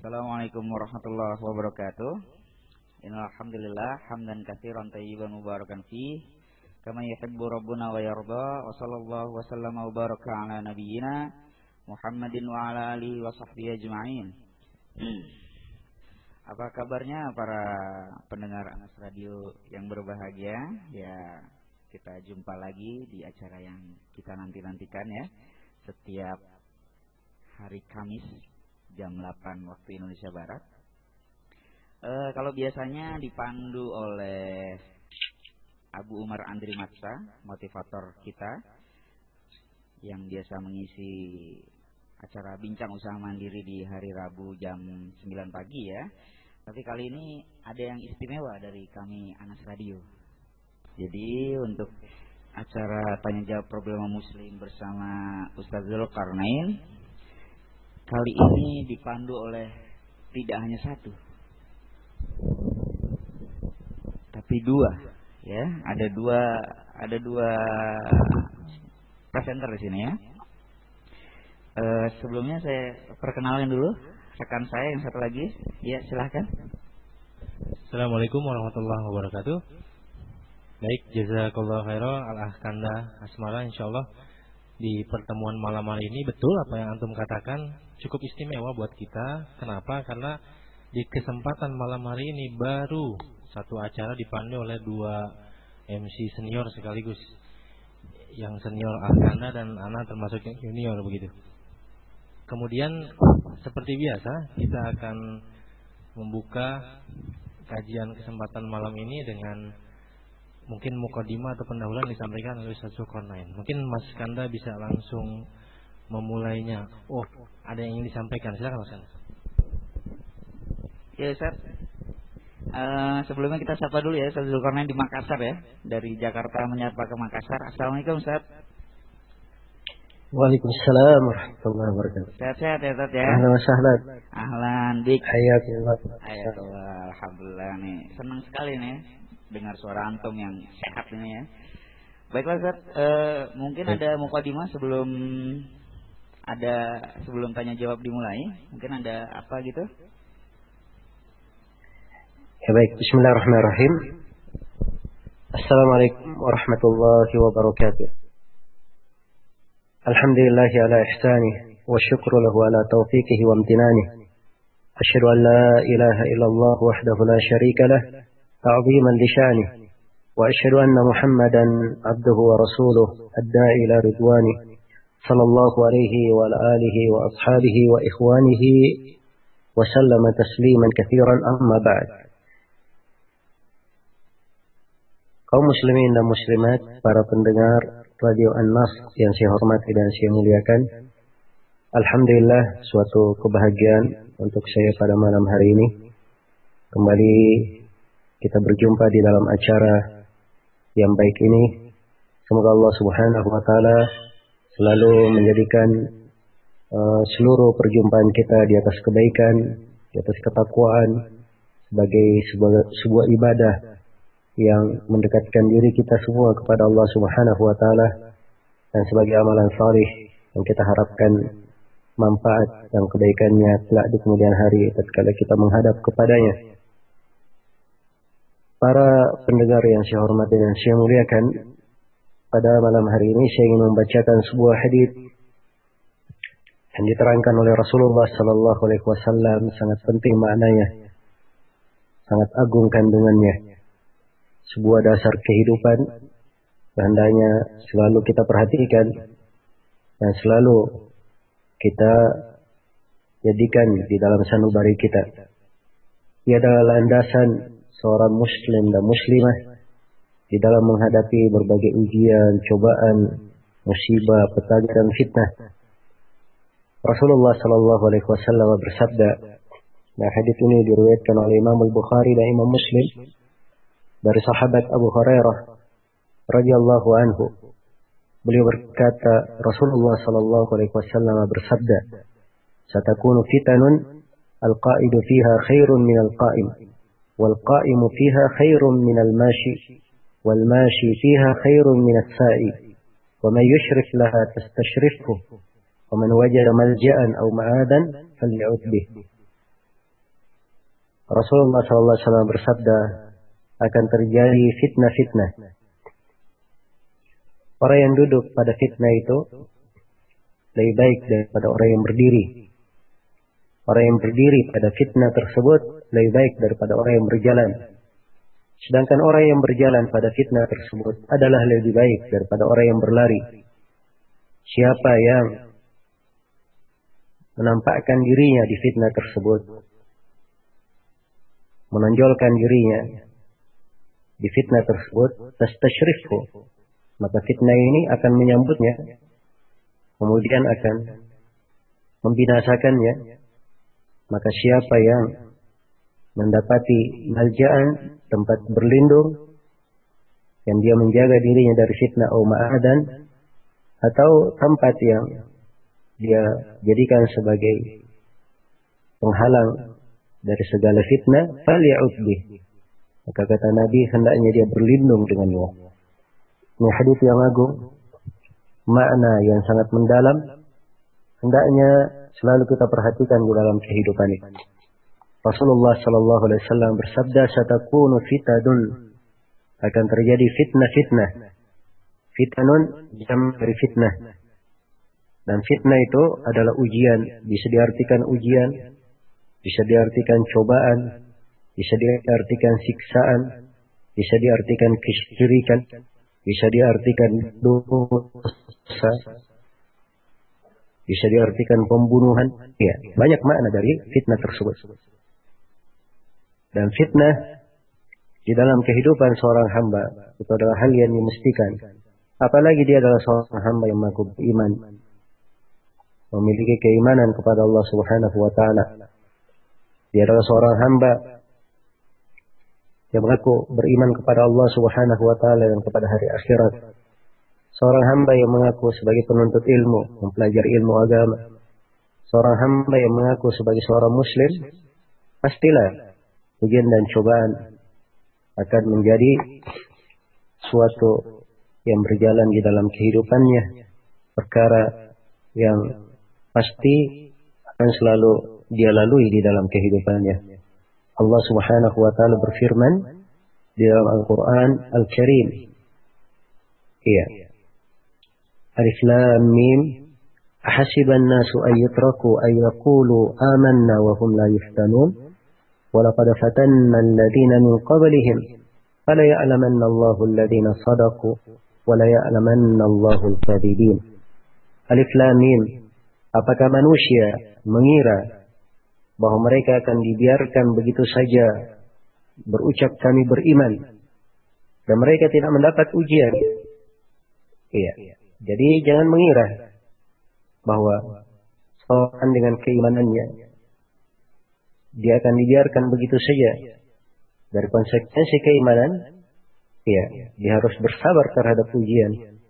Assalamualaikum warahmatullahi wabarakatuh. Innal hamdalillah hamdan katsiran thayyiban mubarakan fi kama yuhibbu rabbuna wa yarda. Wa sallallahu wa sallama wa baraka ala nabiyyina Muhammadin wa ala alihi wa sahbihi ajma'in. Apa kabarnya para pendengar Anas Radio yang berbahagia? Ya, kita jumpa lagi di acara yang kita nanti-nantikan ya. Setiap hari Kamis jam 8 waktu Indonesia Barat. Kalau biasanya dipandu oleh Abu Umar Andri Matsa, motivator kita yang biasa mengisi acara Bincang Usaha Mandiri di hari Rabu jam 9 pagi ya. Tapi kali ini ada yang istimewa dari kami Anas Radio. Jadi untuk acara Tanya Jawab Problema Muslim bersama Ustaz Zulkarnain kali ini dipandu oleh tidak hanya satu, tapi dua, ya. Ada dua presenter di sini ya. Sebelumnya saya perkenalkan dulu rekan saya yang satu lagi. Ya, silahkan. Assalamualaikum warahmatullahi wabarakatuh. Baik, jazakallahu khairan al-ahkanda asmara. Insyaallah di pertemuan malam hari ini betul apa yang antum katakan, cukup istimewa buat kita. Kenapa? Karena di kesempatan malam hari ini baru satu acara dipandu oleh dua MC senior sekaligus. Yang senior Ahkanda dan Ana termasuk yang junior begitu. Kemudian seperti biasa kita akan membuka kajian kesempatan malam ini dengan mungkin mukadimah atau pendahuluan disampaikan oleh Ustaz Zulkarnain. Mungkin Mas Kanda bisa langsung memulainya. Oh, ada yang ingin disampaikan. Silakan Mas Kanda. Ya Ustaz. Sebelumnya kita sapa dulu ya Ustaz Zulkarnain di Makassar ya. Dari Jakarta menyapa ke Makassar. Assalamualaikum Ustaz. Waalaikumsalam warahmatullahi wabarakatuh. Sehat-sehat ya Ustaz ya. Ahlan wa sahlan. Ahlan dik. Hayakumullah. Alhamdulillah nih. Senang sekali nih dengar suara antum yang sehat ini ya. Baiklah Ustaz, mungkin ada mukadimah sebelum tanya jawab dimulai. Mungkin ada apa gitu? Ya baik, bismillahirrahmanirrahim. Assalamualaikum warahmatullahi wabarakatuh. Alhamdulillahi ala ihsanih wa syukru lahu ala taufiqihi wa amtinanih. Asyhadu an la ilaha illallah wahdahu la syarika lah تعظيما لشانه وأشهد أن محمدا عبده ورسوله الداعي إلى رضوانه صلى الله عليه وعلى آله وأصحابه وإخوانه وسلم تسليما كثيرا أما بعد. Kaum muslimin dan muslimat, para pendengar Radio An-Nas yang saya hormati dan saya muliakan, alhamdulillah suatu kebahagiaan untuk saya pada malam hari ini kembali kita berjumpa di dalam acara yang baik ini. Semoga Allah Subhanahu wa taala selalu menjadikan seluruh perjumpaan kita di atas kebaikan, di atas ketakwaan sebagai sebuah ibadah yang mendekatkan diri kita semua kepada Allah Subhanahu wa taala dan sebagai amalan salih yang kita harapkan manfaat dan kebaikannya kelak di kemudian hari tatkala kita menghadap kepadanya. Para pendengar yang saya hormati dan saya muliakan, pada malam hari ini saya ingin membacakan sebuah hadis yang diterangkan oleh Rasulullah sallallahu alaihi wasallam, sangat penting maknanya, sangat agung kandungannya. Sebuah dasar kehidupan hendaknya selalu kita perhatikan dan selalu kita jadikan di dalam sanubari kita. Ia adalah landasan seorang muslim dan muslimah di dalam menghadapi berbagai ujian, cobaan, musibah, petaka dan fitnah. Rasulullah sallallahu alaihi wasallam bersabda, nah hadis ini diriwayatkan oleh Imam Al-Bukhari dan Imam Muslim dari sahabat Abu Hurairah radhiyallahu anhu. Beliau berkata, Rasulullah sallallahu alaihi wasallam bersabda, "Satakunu fitanun al-qa'idu fiha khairun min al-qa'im." والقائم فيها خير من الماشي والماشي فيها خير من السائي ومن يشرف لها تستشرفه ومن وجد ملجأ أو معادا فليعد به. Rasulullah SAW bersabda, akan terjadi fitnah-fitnah. Orang yang duduk pada fitnah itu lebih baik daripada orang yang berdiri. Orang yang berdiri pada fitnah tersebut lebih baik daripada orang yang berjalan. Sedangkan orang yang berjalan pada fitnah tersebut adalah lebih baik daripada orang yang berlari. Siapa yang menampakkan dirinya di fitnah tersebut, menonjolkan dirinya di fitnah tersebut, tastasyrifhu, maka fitnah ini akan menyambutnya, kemudian akan membinasakannya. Maka siapa yang mendapati malja'an, tempat berlindung, yang dia menjaga dirinya dari fitnah atau ma'adan, atau tempat yang dia jadikan sebagai penghalang dari segala fitnah, falya'ud bih. Maka kata Nabi, hendaknya dia berlindung dengannya. Ini hadis yang agung, makna yang sangat mendalam, hendaknya selalu kita perhatikan di dalam kehidupan ini. Rasulullah sallallahu alaihi wasallam bersabda, "Satakunu fitadun." Akan terjadi fitnah-fitnah. Fitnun jam dari fitnah. Dan fitnah itu adalah ujian, bisa diartikan ujian, bisa diartikan cobaan, bisa diartikan siksaan, bisa diartikan kesyirikan, bisa diartikan dosa, bisa diartikan pembunuhan. Ya, banyak makna dari fitnah tersebut. Dan fitnah di dalam kehidupan seorang hamba itu adalah hal yang dimestikan. Apalagi dia adalah seorang hamba yang mengaku beriman, memiliki keimanan kepada Allah Subhanahu wa taala. Dia adalah seorang hamba yang mengaku beriman kepada Allah Subhanahu wa taala dan kepada hari akhirat. Seorang hamba yang mengaku sebagai penuntut ilmu, mempelajari ilmu agama. Seorang hamba yang mengaku sebagai seorang muslim, pastilah ujian dan cobaan akan menjadi suatu yang berjalan di dalam kehidupannya, perkara yang pasti akan selalu dia lalui di dalam kehidupannya. Allah Subhanahu wa taala berfirman di dalam Al-Qur'an Al-Karim. Iya. Alif Lam Mim. Ahasiban nasu an yutraku an yaqulu amanna wa hum la yuftanun. Wa laqad fatanna alladhina min qablihim. Fala ya'lamanna Allahu alladhina sadaqu wa la ya'lamanna Allahu al-kadhibin. Alif Lam Mim. Apakah manusia mengira bahwa mereka akan dibiarkan begitu saja berucap kami beriman dan mereka tidak mendapat ujian? Iya. Jadi jangan mengira bahwa seorang dengan keimanannya dia akan dibiarkan begitu saja. Dari konsekuensi keimanan, iya, dia harus bersabar terhadap ujian.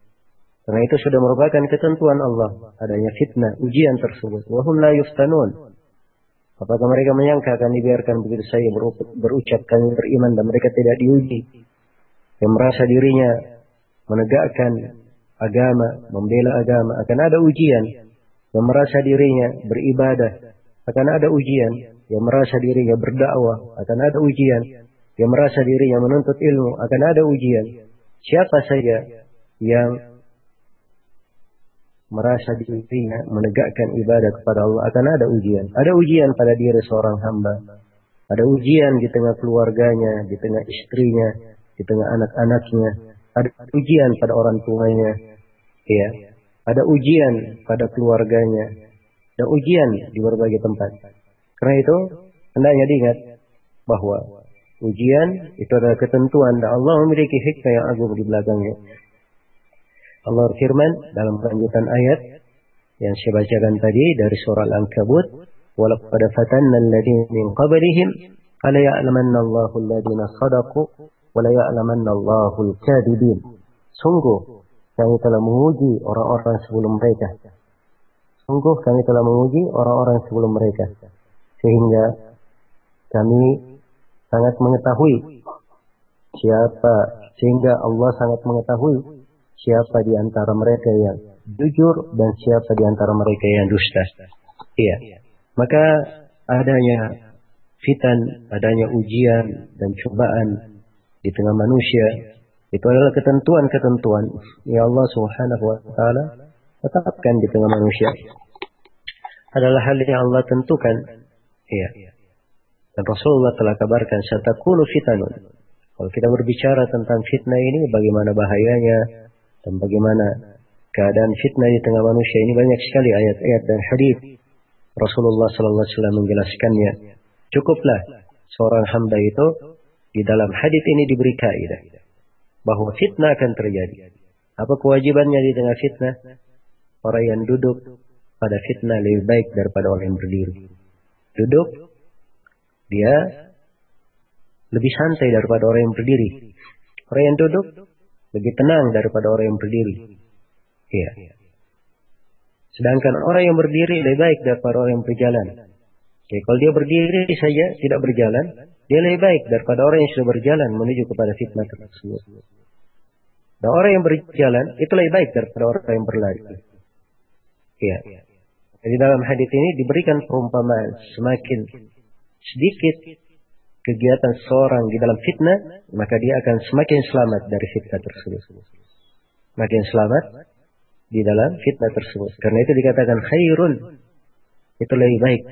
Karena itu sudah merupakan ketentuan Allah adanya fitnah, ujian tersebut. Wa hum la yuftanun. Apakah mereka menyangka akan dibiarkan begitu saja berucap kami beriman dan mereka tidak diuji? Yang merasa dirinya menegakkan agama, membela agama, akan ada ujian. Yang merasa dirinya beribadah, akan ada ujian. Yang merasa dirinya berdakwah, akan ada ujian. Yang merasa dirinya menuntut ilmu, akan ada ujian. Siapa saja yang merasa dirinya menegakkan ibadah kepada Allah akan ada ujian. Ada ujian pada diri seorang hamba. Ada ujian di tengah keluarganya, di tengah istrinya, di tengah anak-anaknya. Ada ujian pada orang tuanya. Ya. Ada ujian pada keluarganya. Ada ujian di berbagai tempat. Karena itu hendaknya diingat bahwa ujian itu adalah ketentuan dan Allah memiliki hikmah yang agung di belakangnya. Allah berfirman dalam kelanjutan ayat yang saya bacakan tadi dari surah Al-Ankabut, "Walaqad fatanna alladziina min qablihim fala ya'lamanna Allahu alladziina shadaqu wa la ya'lamanna Allahu al-kadhibin." Sungguh kami telah menguji orang-orang sebelum mereka. Sungguh kami telah menguji orang-orang sebelum mereka sehingga kami sangat mengetahui sehingga Allah sangat mengetahui siapa di antara mereka yang jujur dan siapa di antara mereka yang dusta. Iya. Maka adanya fitan, adanya ujian dan cobaan di tengah manusia, itu adalah ketentuan-ketentuan yang Allah Subhanahu wa taala tetapkan di tengah manusia. Adalah hal yang Allah tentukan. Iya. Dan Rasulullah telah kabarkan satakunu fitanun. Kalau kita berbicara tentang fitnah ini, bagaimana bahayanya dan bagaimana keadaan fitnah di tengah manusia ini, banyak sekali ayat-ayat dan hadis Rasulullah sallallahu alaihi wasallam menjelaskannya. Cukuplah seorang hamba itu di dalam hadis ini diberi kaidah bahwa fitnah akan terjadi. Apa kewajibannya di tengah fitnah? Orang yang duduk pada fitnah lebih baik daripada orang yang berdiri. Duduk, dia lebih santai daripada orang yang berdiri. Orang yang duduk lebih tenang daripada orang yang berdiri. Iya. Sedangkan orang yang berdiri lebih baik daripada orang yang berjalan. Oke, kalau dia berdiri saja tidak berjalan, dia lebih baik daripada orang yang sudah berjalan menuju kepada fitnah tersebut. Dan orang yang berjalan itu lebih baik daripada orang yang berlari. Iya. Jadi dalam hadis ini diberikan perumpamaan, semakin sedikit kegiatan seorang di dalam fitnah, maka dia akan semakin selamat dari fitnah tersebut. Semakin selamat di dalam fitnah tersebut. Karena itu dikatakan khairun. Itu lebih baik.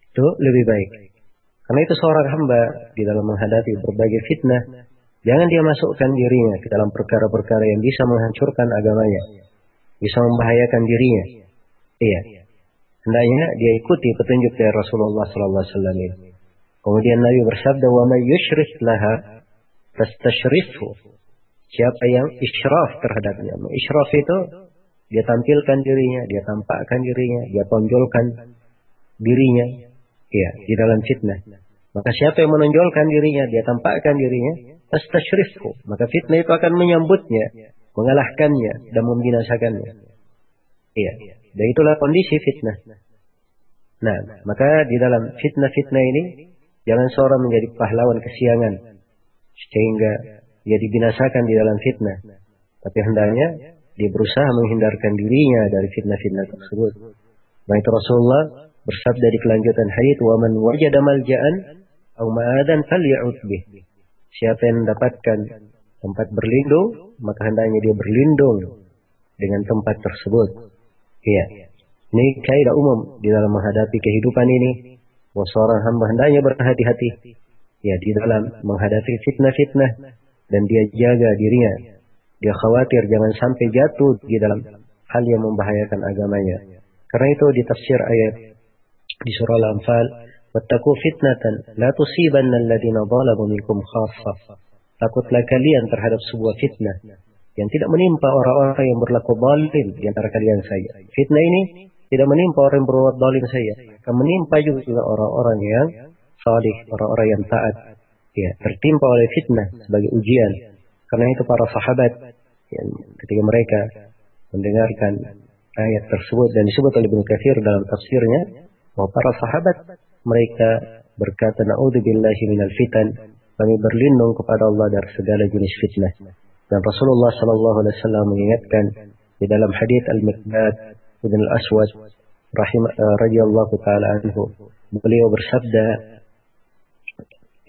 Itu lebih baik. Karena itu seorang hamba di dalam menghadapi berbagai fitnah, jangan dia masukkan dirinya ke dalam perkara-perkara yang bisa menghancurkan agamanya, bisa membahayakan dirinya. Iya. Hendaknya dia ikuti petunjuk dari Rasulullah sallallahu alaihi wasallam. Kemudian Nabi bersabda, "Wa may yusyrik laha fastashrifhu." Siapa yang isyraf terhadapnya. Isyraf itu dia tampilkan dirinya, dia tampakkan dirinya, dia tonjolkan dirinya, ya, di dalam fitnah. Maka siapa yang menonjolkan dirinya, dia tampakkan dirinya, fastashrifhu, maka fitnah itu akan menyambutnya, mengalahkannya dan membinasakannya. Iya, dan itulah kondisi fitnah. Nah, maka di dalam fitnah-fitnah ini jangan seorang menjadi pahlawan kesiangan sehingga dia dibinasakan di dalam fitnah. Tapi hendaknya dia berusaha menghindarkan dirinya dari fitnah-fitnah tersebut. Nah, itu Rasulullah bersabda di kelanjutan hadis, "Wa man wajada malja'an aw ma'adan faly'ud bih." Siapa yang mendapatkan tempat berlindung, maka hendaknya dia berlindung dengan tempat tersebut. Iya. Ini kaidah umum di dalam menghadapi kehidupan ini. Bahwa seorang hamba hendaknya berhati-hati, ya, di dalam menghadapi fitnah-fitnah, dan dia jaga dirinya. Dia khawatir jangan sampai jatuh di dalam hal yang membahayakan agamanya. Karena itu di tafsir ayat di surah Al-Anfal, "Wattaqu fitnatan la tusibanna alladziina zalamu minkum khassah." Takutlah kalian terhadap sebuah fitnah yang tidak menimpa orang-orang yang berlaku zalim di antara kalian saja. Fitnah ini tidak menimpa orang yang berbuat zalim saja, akan menimpa juga orang-orang yang salih, orang-orang yang taat. Ya, tertimpa oleh fitnah sebagai ujian. Karena itu para sahabat, ya, ketika mereka mendengarkan ayat tersebut, dan disebut oleh Ibnu Katsir dalam tafsirnya, bahwa para sahabat mereka berkata, "Na'udzubillahi minal fitan." Kami berlindung kepada Allah dari segala jenis fitnah. Dan Rasulullah sallallahu alaihi wasallam mengingatkan di dalam hadis Al-Miqdad bin Al-Aswad radhiyallahu taala anhu, beliau bersabda,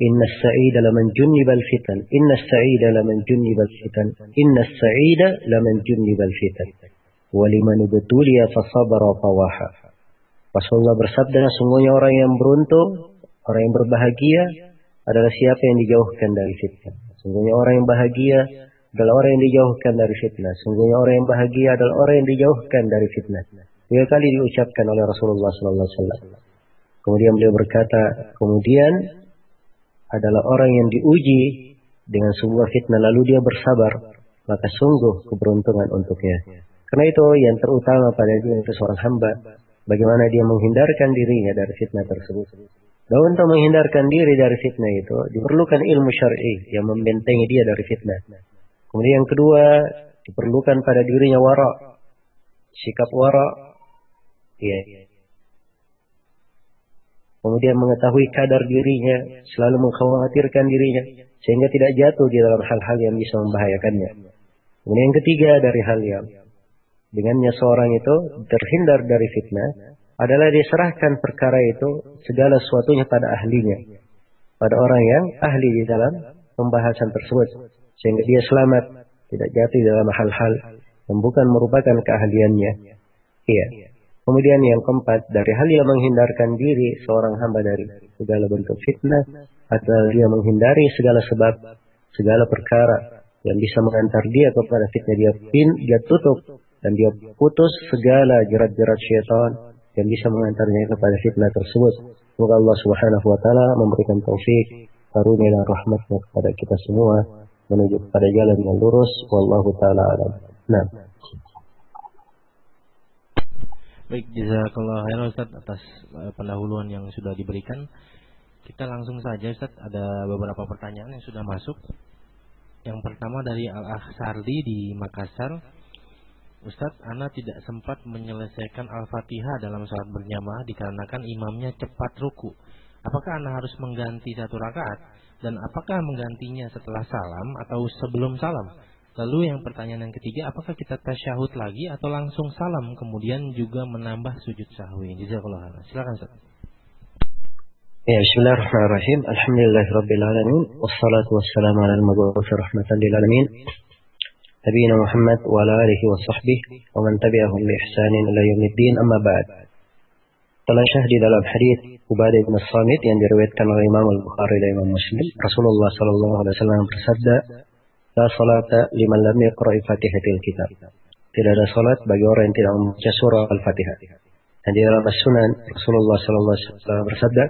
"Inna as-sa'ida laman junnibal fitan, inna as-sa'ida laman junnibal fitan, inna as-sa'ida laman junnibal fitan, wa liman ibtuliya fa sabara fa waha." Rasulullah bersabda, sungguhnya orang yang beruntung, orang yang berbahagia adalah siapa yang dijauhkan dari fitnah. Sungguhnya orang yang bahagia adalah orang yang dijauhkan dari fitnah. Sungguhnya orang yang bahagia adalah orang yang dijauhkan dari fitnah. 3 kali diucapkan oleh Rasulullah sallallahu alaihi wasallam. Kemudian beliau berkata, kemudian adalah orang yang diuji dengan sebuah fitnah lalu dia bersabar, maka sungguh keberuntungan untuknya. Karena itu yang terutama pada diri seorang hamba, bagaimana dia menghindarkan dirinya dari fitnah tersebut. Dan untuk menghindarkan diri dari fitnah itu diperlukan ilmu syar'i yang membentengi dia dari fitnah. Kemudian yang kedua, diperlukan pada dirinya wara, sikap wara, ya. Kemudian mengetahui kadar dirinya, selalu mengkhawatirkan dirinya, sehingga tidak jatuh di dalam hal-hal yang bisa membahayakannya. Kemudian yang ketiga dari hal yang dengannya seorang itu terhindar dari fitnah adalah diserahkan perkara itu segala sesuatunya pada ahlinya, pada orang yang ahli di dalam pembahasan tersebut, sehingga dia selamat, tidak jatuh dalam hal-hal yang bukan merupakan keahliannya. Iya. Kemudian yang keempat, dari hal yang menghindarkan diri seorang hamba dari segala bentuk fitnah, atau dia menghindari segala sebab, segala perkara yang bisa mengantar dia kepada fitnah, dia tutup dan dia putus segala jerat-jerat syaitan yang bisa mengantarnya kepada fitnah tersebut. Semoga Allah Subhanahu wa taala memberikan taufik, karunia dan rahmatnya kepada kita semua menuju kepada jalan yang lurus. Wallahu taala alam. Nah. Baik, jazakallahu khairan Ustaz atas pendahuluan yang sudah diberikan. Kita langsung saja Ustaz, ada beberapa pertanyaan yang sudah masuk. Yang pertama dari Al-Akh Sardi di Makassar. Ustaz, ana tidak sempat menyelesaikan Al-Fatihah dalam salat berjamaah dikarenakan imamnya cepat ruku. Apakah ana harus mengganti satu rakaat? Dan apakah menggantinya setelah salam atau sebelum salam? Lalu yang pertanyaan yang ketiga, apakah kita tasyahud lagi atau langsung salam kemudian juga menambah sujud sahwi? Jazakallahu khairan. Silakan Ustaz. Ya, bismillahirrahmanirrahim. Alhamdulillahirabbil alamin wassalatu wassalamu ala al-mab'uts rahmatan lil alamin. Nabiyina Muhammad wa ala alihi wa sahbihi wa man tabi'ahum bi ihsanin ila yaumiddin, amma ba'd. Telah syah di dalam hadis Ubadah bin Samit yang diriwayatkan oleh Imam Al-Bukhari dan Imam Muslim, Rasulullah sallallahu alaihi wasallam bersabda, "La salata liman lam yaqra' Fatihatil kitab." Tidak ada salat bagi orang yang tidak membaca surah Al-Fatihah. Dan di dalam As-Sunan Rasulullah sallallahu alaihi wasallam bersabda,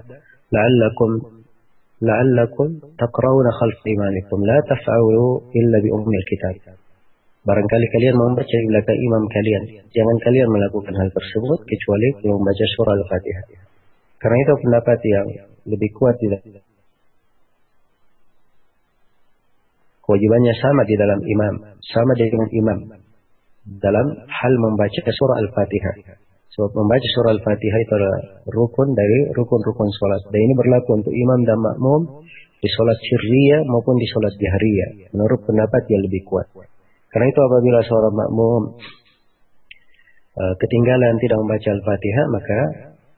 "La'allakum taqra'una khalfa imamikum la taf'alu illa bi ummil kitab." Barangkali kalian membaca di belakang imam kalian, jangan kalian melakukan hal tersebut kecuali kalau membaca surah Al-Fatihah. Karena itu pendapat yang lebih kuat tidak. Kewajibannya sama di dalam imam, sama dengan imam dalam hal membaca surah Al-Fatihah. Sebab membaca surah Al-Fatihah itu adalah rukun dari rukun-rukun salat. Dan ini berlaku untuk imam dan makmum di salat sirriyah maupun di salat jahriyah, menurut pendapat yang lebih kuat. Karena itu apabila seorang makmum ketinggalan tidak membaca Al-Fatihah, maka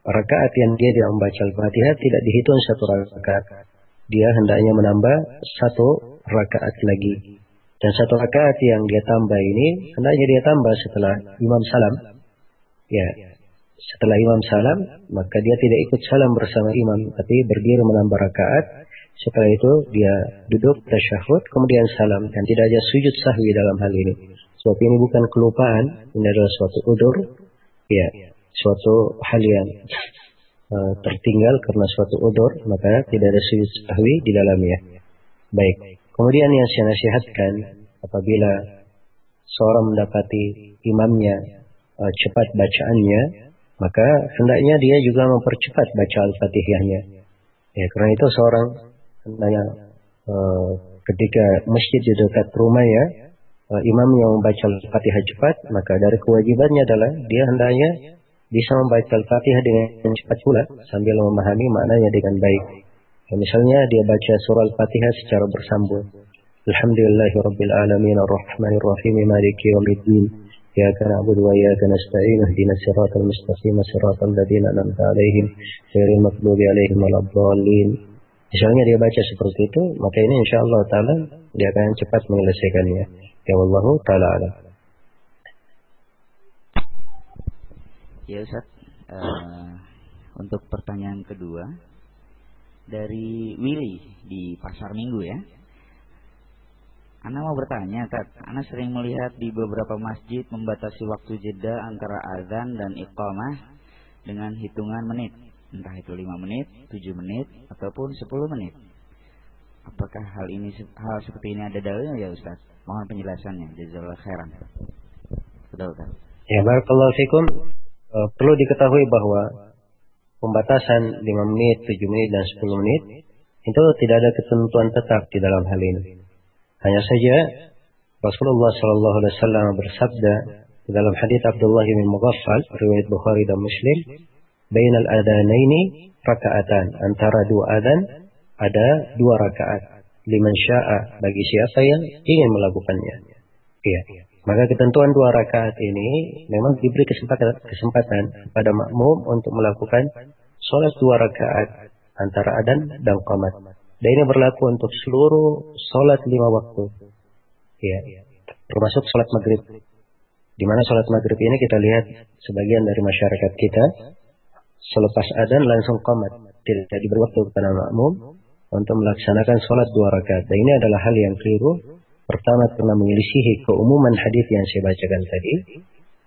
rakaat yang dia tidak membaca Al-Fatihah tidak dihitung satu rakaat. Dia hendaknya menambah satu rakaat lagi. Dan satu rakaat yang dia tambah ini hendaknya dia tambah setelah imam salam. Ya, setelah imam salam, maka dia tidak ikut salam bersama imam, tapi berdiri menambah rakaat. Setelah itu dia duduk tasyahud, kemudian salam, dan tidak ada sujud sahwi dalam hal ini. Sebab ini bukan kelupaan, ini adalah suatu udzur, ya, suatu hal yang tertinggal karena suatu udzur, maka tidak ada sujud sahwi di dalamnya. Baik. Kemudian yang saya nasihatkan, apabila seorang mendapati imamnya cepat bacaannya, maka hendaknya dia juga mempercepat baca Al-Fatihahnya. Ya, karena itu seorang hendaknya ketika masjid di dekat rumahnya, imam yang membaca Al-Fatihah cepat, maka dari kewajibannya adalah dia hendaknya bisa membaca Al-Fatihah dengan cepat pula sambil memahami maknanya dengan baik. Ya, misalnya dia baca surah Al-Fatihah secara bersambung. Alhamdulillahirabbil alamin arrahmanir rahim maliki yaumiddin. Iyyaka na'budu wa iyyaka nasta'in ihdinas siratal mustaqim siratal ladzina an'amta 'alaihim ghairil maghdubi 'alaihim waladdallin. Misalnya dia baca seperti itu, maka ini insyaallah taala dia akan cepat menyelesaikannya. Ya wallahu taala alam. Ya Ustaz, untuk pertanyaan kedua dari Willy di Pasar Minggu ya. Ana mau bertanya, Ana sering melihat di beberapa masjid membatasi waktu jeda antara azan dan iqamah dengan hitungan menit, entah itu 5 menit, 7 menit, ataupun 10 menit. Apakah hal seperti ini ada dalilnya ya Ustaz? Mohon penjelasannya. Jazakallahu khairan. Betul kan? Ya, barakallahu fikum. Perlu diketahui bahwa pembatasan 5 menit, 7 menit, dan 10 menit itu tidak ada ketentuan tetap di dalam hal ini. Hanya saja Rasulullah sallallahu alaihi wasallam bersabda di dalam hadis Abdullah bin Mughaffal riwayat Bukhari dan Muslim, "Bainal adanaini raka'atan." Antara dua adzan ada 2 rakaat. Liman syaa, bagi siapa yang ingin melakukannya. Iya. Maka ketentuan 2 rakaat ini memang diberi kesempatan kepada makmum untuk melakukan sholat 2 rakaat antara adzan dan qamat. Dan ini berlaku untuk seluruh sholat 5 waktu. Ya, termasuk sholat maghrib. Di mana sholat maghrib ini kita lihat sebagian dari masyarakat kita selepas adzan langsung qamat, tidak diberi waktu kepada makmum untuk melaksanakan sholat 2 rakaat. Dan ini adalah hal yang keliru. Pertama, karena menyelisihi keumuman hadis yang saya bacakan tadi,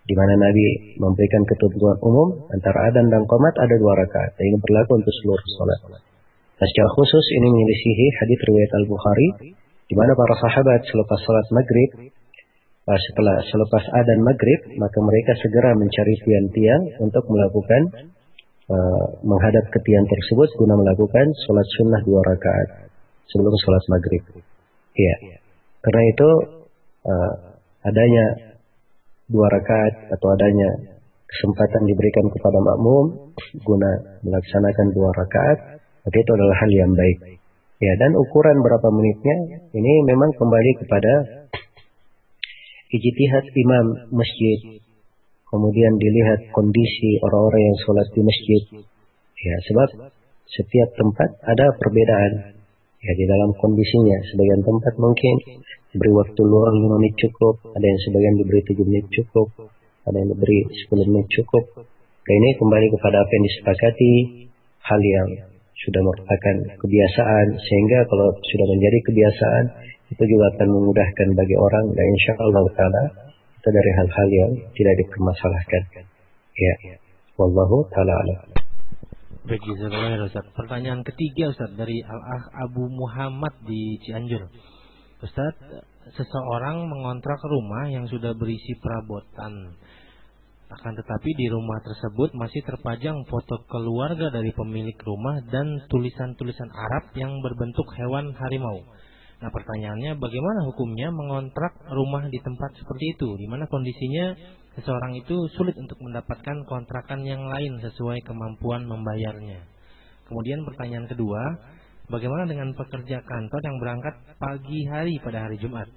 di mana Nabi memberikan ketentuan umum antara adzan dan qamat ada 2 rakaat. Dan ini berlaku untuk seluruh sholat. Nah, secara khusus ini menyelisihi hadis riwayat Al-Bukhari, di mana para sahabat selepas sholat maghrib, selepas adzan maghrib, maka mereka segera mencari tiang-tiang untuk melakukan menghadap ke tiang tersebut guna melakukan sholat sunnah 2 rakaat sebelum sholat maghrib. Ya, karena itu adanya 2 rakaat atau adanya kesempatan diberikan kepada makmum guna melaksanakan 2 rakaat, maka itu adalah hal yang baik. Ya, dan ukuran berapa menitnya ini memang kembali kepada ijtihad imam masjid. Kemudian dilihat kondisi orang-orang yang sholat di masjid. Ya, sebab setiap tempat ada perbedaan. Ya, di dalam kondisinya. Sebagian tempat mungkin diberi waktu luang 5 menit cukup. Ada yang sebagian diberi 7 menit cukup. Ada yang diberi 10 menit cukup. Dan ini kembali kepada apa yang disepakati. Hal yang sudah merupakan kebiasaan. Sehingga kalau sudah menjadi kebiasaan, itu juga akan memudahkan bagi orang. Dan insya Allah ta'ala itu dari hal-hal yang tidak dipermasalahkan. Ya, wallahu ta'ala alam. Baik, jazakallahu Ustaz. Pertanyaan ketiga Ustaz dari Al-Akh Abu Muhammad di Cianjur. Ustaz, seseorang mengontrak rumah yang sudah berisi perabotan. Akan tetapi di rumah tersebut masih terpajang foto keluarga dari pemilik rumah dan tulisan-tulisan Arab yang berbentuk hewan harimau. Nah, pertanyaannya, bagaimana hukumnya mengontrak rumah di tempat seperti itu, di mana kondisinya seseorang itu sulit untuk mendapatkan kontrakan yang lain sesuai kemampuan membayarnya. Kemudian pertanyaan kedua, bagaimana dengan pekerja kantor yang berangkat pagi hari pada hari Jumat?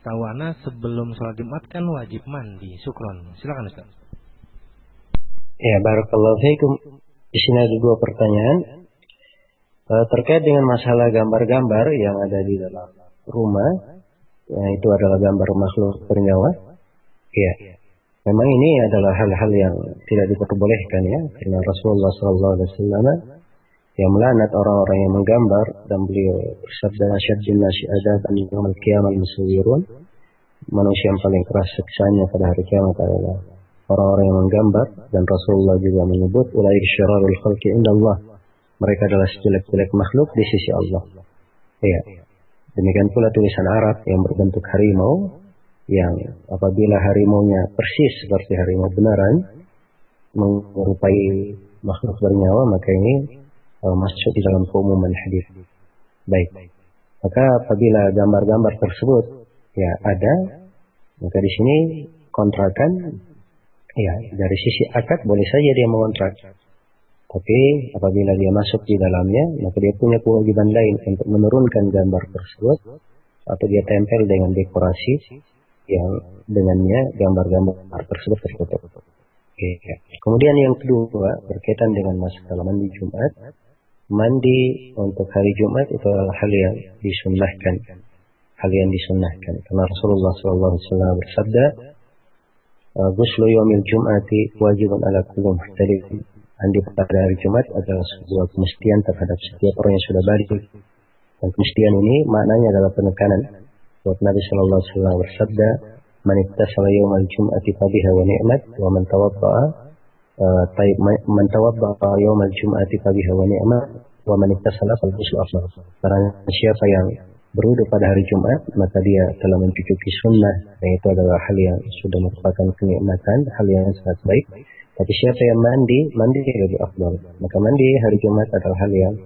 Setahu ana sebelum sholat Jumat kan wajib mandi. Syukron. Silakan Ustaz. Ya, barakallahu fiikum. Di sini ada 2 pertanyaan. Terkait dengan masalah gambar-gambar yang ada di dalam rumah, ya, itu adalah gambar makhluk bernyawa. Ya, memang ini adalah hal-hal yang tidak diperbolehkan, ya, karena Rasulullah SAW yang melaknat orang-orang yang menggambar, dan beliau bersabda, "Asyaddun nasi adzab yaumil qiyamah al-musawwirun." Manusia yang paling keras siksaannya pada hari kiamat adalah orang-orang yang menggambar, dan Rasulullah juga menyebut, "Ulaika syararul khalqi indallah." Mereka adalah sejelek-jelek makhluk di sisi Allah. Ya. Demikian pula tulisan Arab yang berbentuk harimau, yang apabila harimaunya persis seperti harimau beneran, menyerupai makhluk bernyawa, maka ini masuk di dalam keumuman hadis. Baik. Maka apabila gambar-gambar tersebut ya ada, maka di sini kontrakan, ya, dari sisi akad boleh saja dia mengontrak. Tapi apabila dia masuk di dalamnya, maka dia punya kewajiban lain untuk menurunkan gambar tersebut, atau dia tempel dengan dekorasi yang dengannya gambar-gambar tersebut tertutup. Oke. Kemudian yang kedua, berkaitan dengan masalah mandi Jumat. Mandi untuk hari Jumat itu adalah hal yang disunnahkan. Karena Rasulullah SAW bersabda, "Ghuslu yaumil Jum'ati wajibun ala kulli muhtalim." Mandi pada hari Jumat adalah sebuah kemestian terhadap setiap orang yang sudah balik. Dan kemestian ini maknanya adalah penekanan. Buat Nabi Sallallahu Alaihi Wasallam bersabda, "Man ittasala yawmal jum'ati fabiha wa ni'mat, wa man tawadda'a yawmal jum'ati fabiha wa ni'mat, wa man ittasala fal ghuslu afdal." Barang siapa yang berwudu pada hari Jumat, maka dia telah mencukupi sunnah, dan itu adalah hal yang sudah merupakan kenikmatan, hal yang sangat baik. Tapi siapa yang mandi lebih afdal. Maka mandi hari Jumat adalah hal yang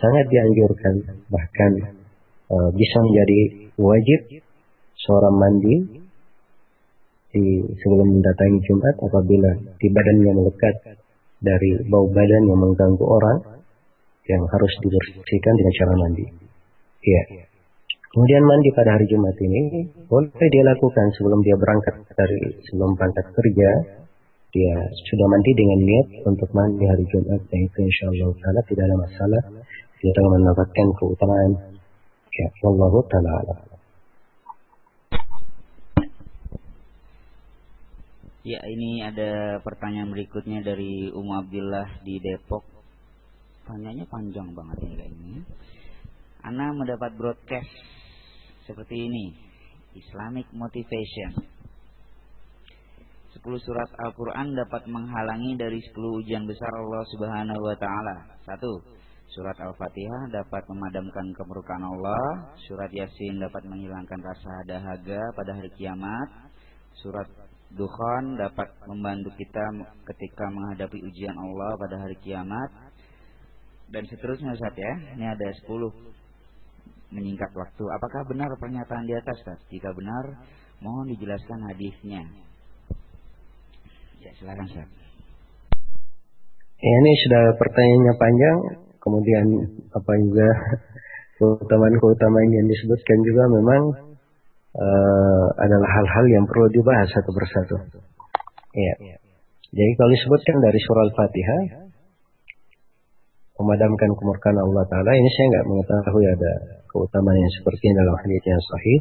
sangat dianjurkan, bahkan bisa menjadi wajib seorang mandi sebelum mendatangi Jumat apabila di badannya melekat dari bau badan yang mengganggu orang, yang harus dibersihkan dengan cara mandi. Ya. Kemudian mandi pada hari Jumat ini boleh dia lakukan sebelum dia sebelum berangkat kerja. Dia sudah mandi dengan niat untuk mandi hari Jumat, dan itu insyaallah taala tidak ada masalah. Dia telah mendapatkan keutamaan. Ya, wallahu taala a'lam. Ya, ini ada pertanyaan berikutnya dari Ummu Abdillah di Depok. Tanyanya panjang banget ini kayaknya. Ana mendapat broadcast seperti ini, Islamic Motivation. 10 surat Al-Quran dapat menghalangi dari 10 ujian besar Allah Subhanahu wa Ta'ala. 1. Surat Al-Fatihah dapat memadamkan kemurkaan Allah. Surat Yasin dapat menghilangkan rasa dahaga pada hari kiamat. Surat Dukhan dapat membantu kita ketika menghadapi ujian Allah pada hari kiamat. Dan seterusnya Ustaz ya. Ini ada 10. Menyingkat waktu. Apakah benar pernyataan di atas Ustaz? Jika benar, mohon dijelaskan hadisnya. Ya, silakan Ustaz. Ya, ini sudah pertanyaannya panjang, kemudian apa juga keutamaan yang disebutkan juga memang adalah hal-hal yang perlu dibahas satu persatu. Ya. Jadi kalau disebutkan dari surah Al-Fatihah, memadamkan kemurkaan Allah Ta'ala, ini saya nggak mengetahui ada keutamaan yang seperti ini dalam hadits yang sahih.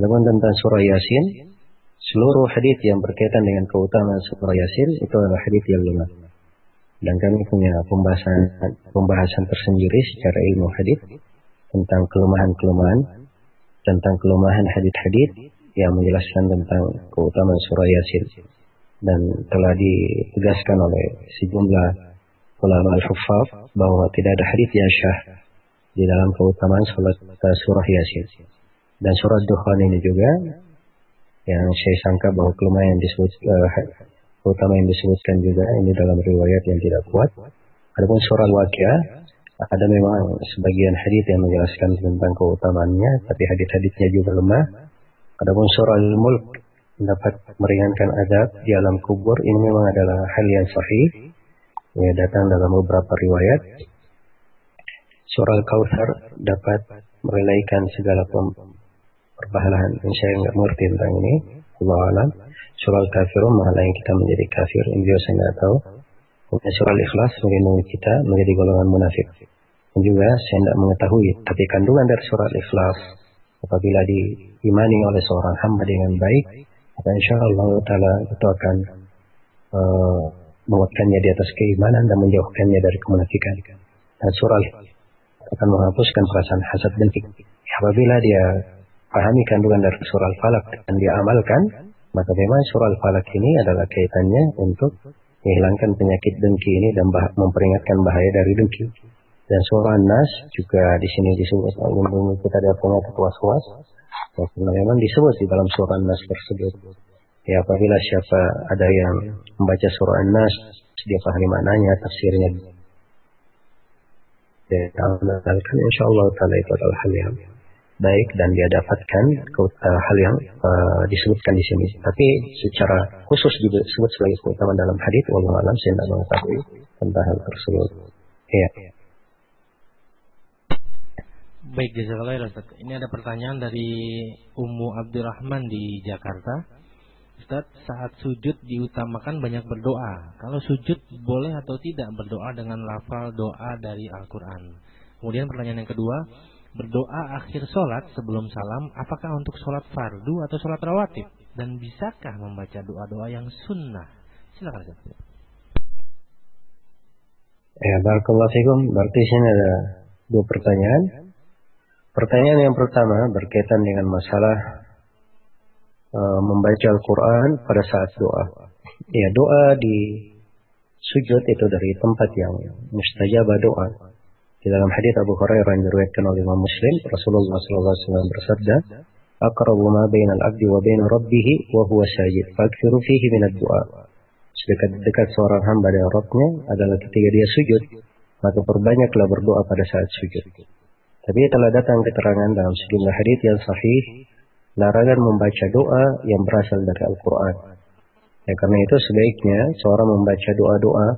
Adapun tentang surah Yasin, seluruh hadits yang berkaitan dengan keutamaan surah Yasin itu adalah hadits yang lemah. Dan kami punya pembahasan tersendiri secara ilmu hadits tentang kelemahan-kelemahan, tentang kelemahan hadits-hadits yang menjelaskan tentang keutamaan surah Yasin. Dan telah ditegaskan oleh sejumlah ulama al-huffaz bahwa tidak ada hadits yang syah di dalam keutamaan surah Yasin. Dan surah Dukhan ini juga yang saya sangka bahwa kelemahan yang disebut keutamaan yang disebutkan juga ini dalam riwayat yang tidak kuat. Adapun surah Al-Waqiah ada memang sebagian hadits yang menjelaskan tentang keutamaannya, tapi hadits-haditsnya juga lemah. Adapun surah Al-Mulk dapat meringankan azab di alam kubur, ini memang adalah hal yang sahih. Ya, datang dalam beberapa riwayat. Surah Al-Kautsar dapat merelaikan segala perbahalaan. Saya nggak mengerti tentang ini. Allah alam. Surah Al-Kafirun menghalangi kita menjadi kafir. Ini juga saya nggak tahu. Kemudian surah Al-Ikhlas melindungi kita menjadi golongan munafik. Dan juga saya tidak mengetahui. Tapi kandungan dari surah Al-Ikhlas apabila diimani oleh seorang hamba dengan baik, maka insya Allah Ta'ala itu akan menguatkannya di atas keimanan dan menjauhkannya dari kemunafikan. Dan surah akan menghapuskan perasaan hasad dan dengki. Apabila dia pahami kandungan dari surah Al-Falaq dan dia amalkan, maka memang surah Al-Falaq ini adalah kaitannya untuk menghilangkan penyakit dengki ini dan memperingatkan bahaya dari dengki. Dan surah An-Nas juga di sini disebut melindungi kita dari penyakit was-was. Karena memang disebut di dalam surah An-Nas tersebut. Ya, apabila siapa ada yang membaca surah An-Nas, dia pahami maknanya, tafsirnya, dia amalkan, insya Allah Ta'ala itu adalah hal yang baik dan dia dapatkan hal yang disebutkan di sini. Tapi secara khusus juga disebut sebagai keutamaan dalam hadits. Wallahu a'lam, saya tidak mengetahui tentang hal tersebut. Ya. Baik, jazakallah khairan Ustaz. Ini ada pertanyaan dari Ummu Abdurrahman di Jakarta. Ustaz, saat sujud diutamakan banyak berdoa. Kalau sujud boleh atau tidak berdoa dengan lafal doa dari Al-Quran? Kemudian pertanyaan yang kedua, berdoa akhir sholat sebelum salam, apakah untuk sholat fardu atau sholat rawatib? Dan bisakah membaca doa-doa yang sunnah? Silakan Ustaz. Ya, barakallahu fikum. Berarti sini ada dua pertanyaan. Pertanyaan yang pertama berkaitan dengan masalah membaca Al-Quran pada saat doa. Ya, doa di sujud itu dari tempat yang mustajabah doa. Di dalam hadits Abu Hurairah yang diriwayatkan oleh Imam Muslim, Rasulullah SAW bersabda, "Aqrabu ma bainal abdi wa bain rabbih wa huwa sajid, fakthiru fihi min ad-du'a." Sedekat-dekat seorang hamba dengan Rabbnya adalah ketika dia sujud, maka perbanyaklah berdoa pada saat sujud. Tapi telah datang keterangan dalam sejumlah hadits yang sahih larangan membaca doa yang berasal dari Al-Quran. Ya, karena itu sebaiknya seorang membaca doa-doa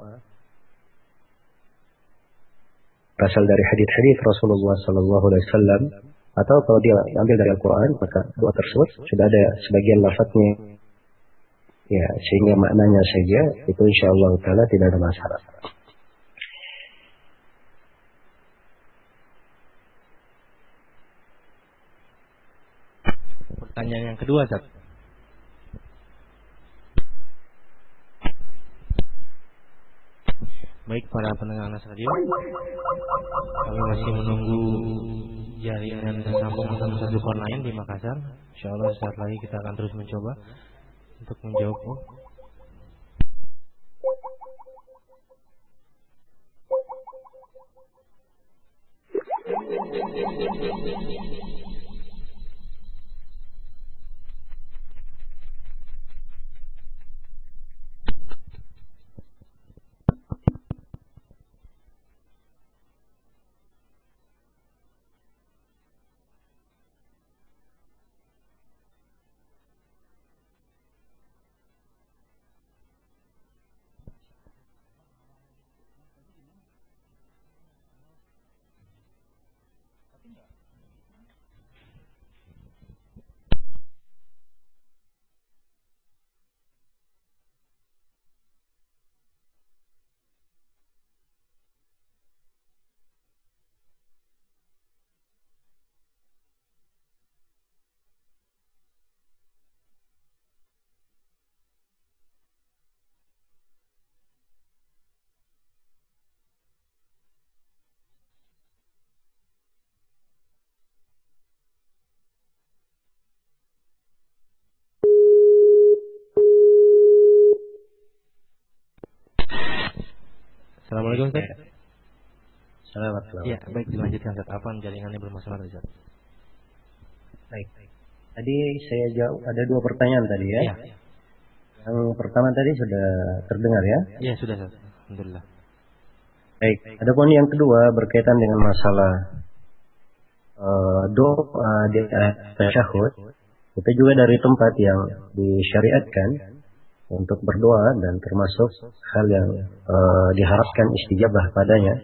berasal dari hadits-hadits Rasulullah SAW Atau kalau dia ambil dari Al-Quran, maka doa tersebut sudah ada sebagian lafadznya, ya, sehingga maknanya saja itu insya Allah Ta'ala tidak ada masalah. Pertanyaan yang kedua, Ustaz. Baik para pendengar Anas Radio, kami masih menunggu jaringan tersambung dengan Ustaz Zulkarnain di Makassar. Insyaallah saat lagi kita akan terus mencoba untuk menjawabnya. Assalamualaikum Ustaz. Assalamualaikum. Ya, baik dilanjutkan Ustaz. Apa jaringannya bermasalah Ustaz? Baik. Tadi saya jawab ada 2 pertanyaan tadi ya. Ya. Yang pertama tadi sudah terdengar ya? Ya, sudah Ustaz. Alhamdulillah. Baik. Adapun yang kedua berkaitan dengan masalah doa di tasyahud, itu juga dari tempat yang disyariatkan untuk berdoa dan termasuk hal yang diharapkan istijabah padanya.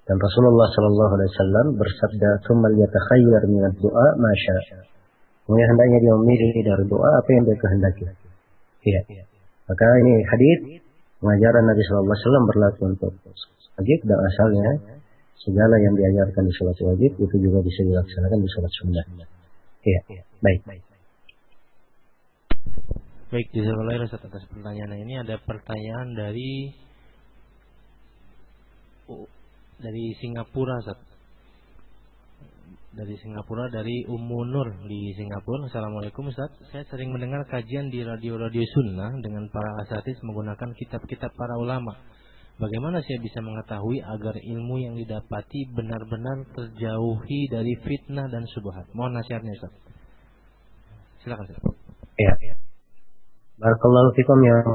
Dan Rasulullah Sallallahu Alaihi Wasallam bersabda, "Tsummal yatakhayyar min ad-du'a ma syaa." Kemudian hendaknya dia memilih dari doa apa yang dia kehendaki. Iya. Maka ini hadis pengajaran Nabi Sallallahu Alaihi Wasallam berlaku untuk wajib dan asalnya segala yang diajarkan di sholat wajib itu juga bisa dilaksanakan di sholat sunnah. Iya. Baik. Baik, jazakallahu khairan Ustaz atas pertanyaan ini. Ada pertanyaan dari Singapura Ustaz. Dari Singapura, dari Ummu Nur di Singapura. Assalamualaikum Ustaz. Saya sering mendengar kajian di radio-radio sunnah dengan para asatidz menggunakan kitab-kitab para ulama. Bagaimana saya bisa mengetahui agar ilmu yang didapati benar-benar terjauhi dari fitnah dan syubhat? Mohon nasihatnya Ustaz. Silakan Ustaz. Iya. Barakallahu fikum. Yang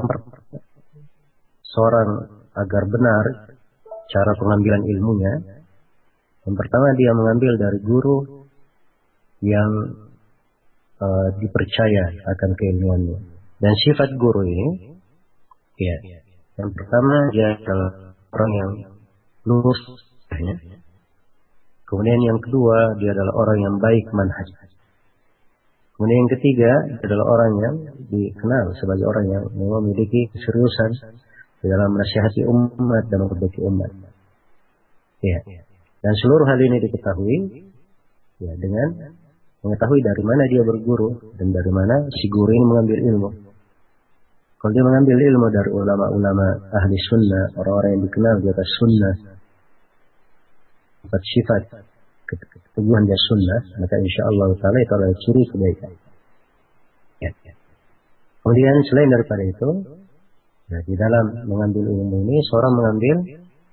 seorang agar benar cara pengambilan ilmunya, yang pertama dia mengambil dari guru yang dipercaya akan keilmuannya. Dan sifat guru ini, ya, yang pertama dia adalah orang yang lurus, ya. Kemudian yang kedua dia adalah orang yang baik manhaj. Kemudian yang ketiga adalah orang yang dikenal sebagai orang yang memiliki keseriusan di dalam menasihati umat dan memperbaiki umat. Ya. Dan seluruh hal ini diketahui ya dengan mengetahui dari mana dia berguru dan dari mana si guru ini mengambil ilmu. Kalau dia mengambil ilmu dari ulama-ulama ahli sunnah, orang-orang yang dikenal di atas sunnah, sifat keteguhan dia sunnah, maka insya Allah Ta'ala itu adalah ciri kebaikan. Ya. Kemudian selain daripada itu, ya, di dalam mengambil ilmu ini, seorang mengambil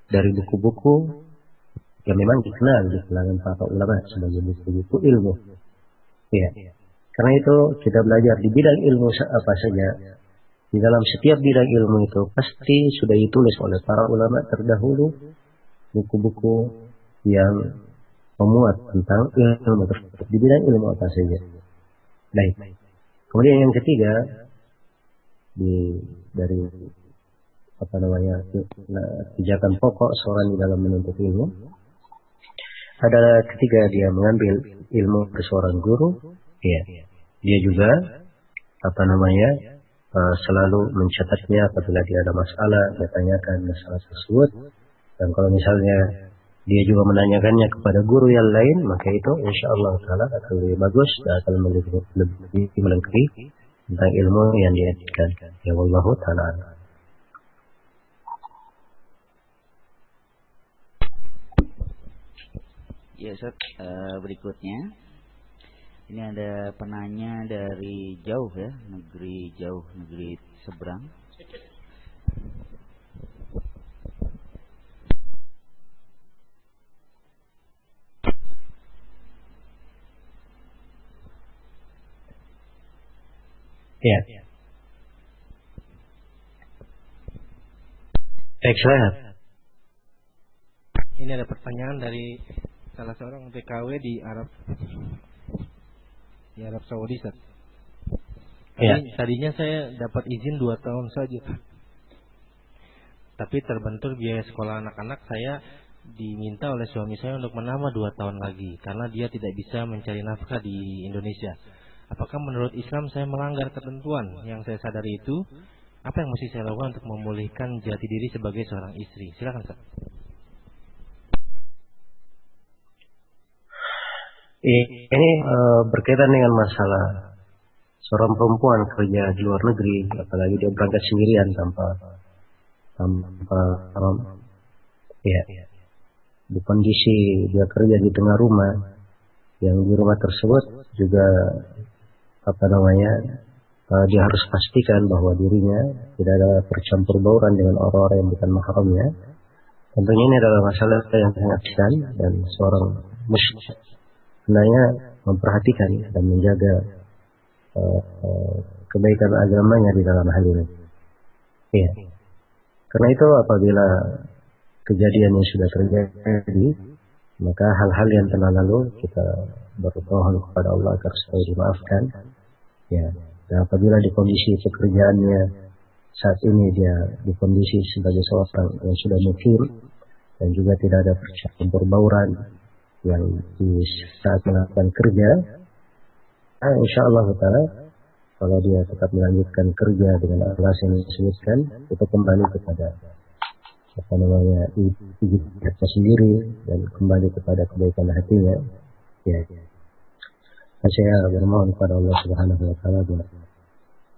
dari buku-buku yang memang dikenal di kalangan para ulama sebagai buku-buku ilmu. Ya. Karena itu kita belajar di bidang ilmu apa saja. Di dalam setiap bidang ilmu itu pasti sudah ditulis oleh para ulama terdahulu buku-buku yang memuat tentang ilmu tersebut di bidang ilmu apa saja. Baik. Kemudian yang ketiga dari pijakan pokok seorang di dalam menuntut ilmu adalah ketika dia mengambil ilmu dari seorang guru, ya, dia juga selalu mencatatnya apabila dia ada masalah, dia tanyakan masalah tersebut. Dan kalau misalnya dia juga menanyakannya kepada guru yang lain, maka itu insya Allah taala akan lebih bagus dan akan lebih melengkapi tentang ilmu yang dia dapatkan. Ya wallahu taala. Ya Ustaz, berikutnya ini ada penanya dari jauh ya, negeri jauh, negeri seberang. Ya. Baik, Ini ada pertanyaan dari salah seorang TKW di Arab Saudi, Ustaz. Tadinya saya dapat izin 2 tahun saja, tapi terbentur biaya sekolah anak-anak saya diminta oleh suami saya untuk menambah 2 tahun lagi karena dia tidak bisa mencari nafkah di Indonesia. Apakah menurut Islam saya melanggar ketentuan? Yang saya sadari itu, apa yang mesti saya lakukan untuk memulihkan jati diri sebagai seorang istri? Silakan, Ustaz. Ini berkaitan dengan masalah seorang perempuan kerja di luar negeri, apalagi dia berangkat sendirian tanpa di kondisi dia kerja di tengah rumah, yang di rumah tersebut juga dia harus pastikan bahwa dirinya tidak ada bercampur bauran dengan orang-orang yang bukan mahramnya. Tentunya ini adalah masalah yang sangat besar dan seorang muslim hendaknya memperhatikan dan menjaga kebaikan agamanya di dalam hal ini. Ya. Karena itu apabila kejadian yang sudah terjadi, maka hal-hal yang telah lalu kita berdoa kepada Allah agar supaya dimaafkan. Ya. Dan apabila di kondisi pekerjaannya saat ini dia di kondisi sebagai seorang yang sudah mukim dan juga tidak ada percampur bauran yang di saat melakukan kerja, insya Allah taala kalau dia tetap melanjutkan kerja dengan alasan yang disebutkan, itu kembali kepada hatinya sendiri dan kembali kepada kebaikan hatinya. Ya. Saya bermohon kepada Allah Subhanahu wa taala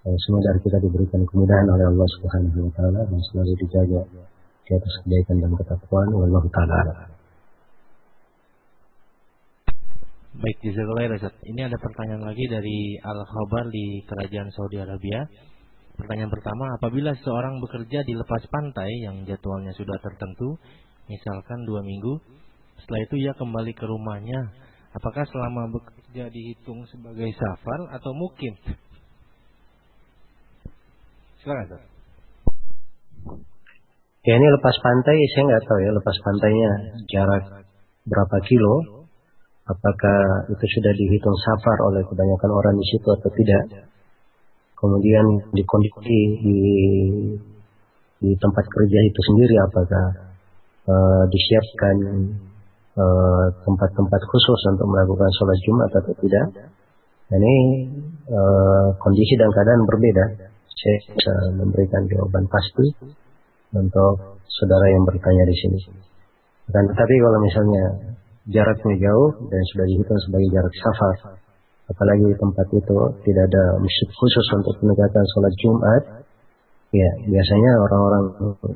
semoga dari kita diberikan kemudahan oleh Allah Subhanahu wa taala dan selalu dijaga di atas kebaikan dan ketakwaan. Wallahu taala. Baik, jazakallahu Ustaz. Ini ada pertanyaan lagi dari Al-Khabar di Kerajaan Saudi Arabia. Pertanyaan pertama, apabila seseorang bekerja di lepas pantai yang jadwalnya sudah tertentu, misalkan 2 minggu, setelah itu ia kembali ke rumahnya, apakah selama bekerja dihitung sebagai safar atau mukim? Silakan, Ustaz. Ya, ini lepas pantai, saya nggak tahu ya lepas pantainya jarak berapa kilo. Apakah itu sudah dihitung safar oleh kebanyakan orang di situ atau tidak? Kemudian di kondisi di tempat kerja itu sendiri apakah disiapkan tempat-tempat khusus untuk melakukan sholat Jumat atau tidak? Ini kondisi dan keadaan berbeda. Saya bisa memberikan jawaban pasti untuk saudara yang bertanya di sini. Dan tetapi kalau misalnya jaraknya jauh dan sudah dihitung sebagai jarak safar, apalagi tempat itu tidak ada masjid khusus untuk menegakkan sholat Jumat, ya biasanya orang-orang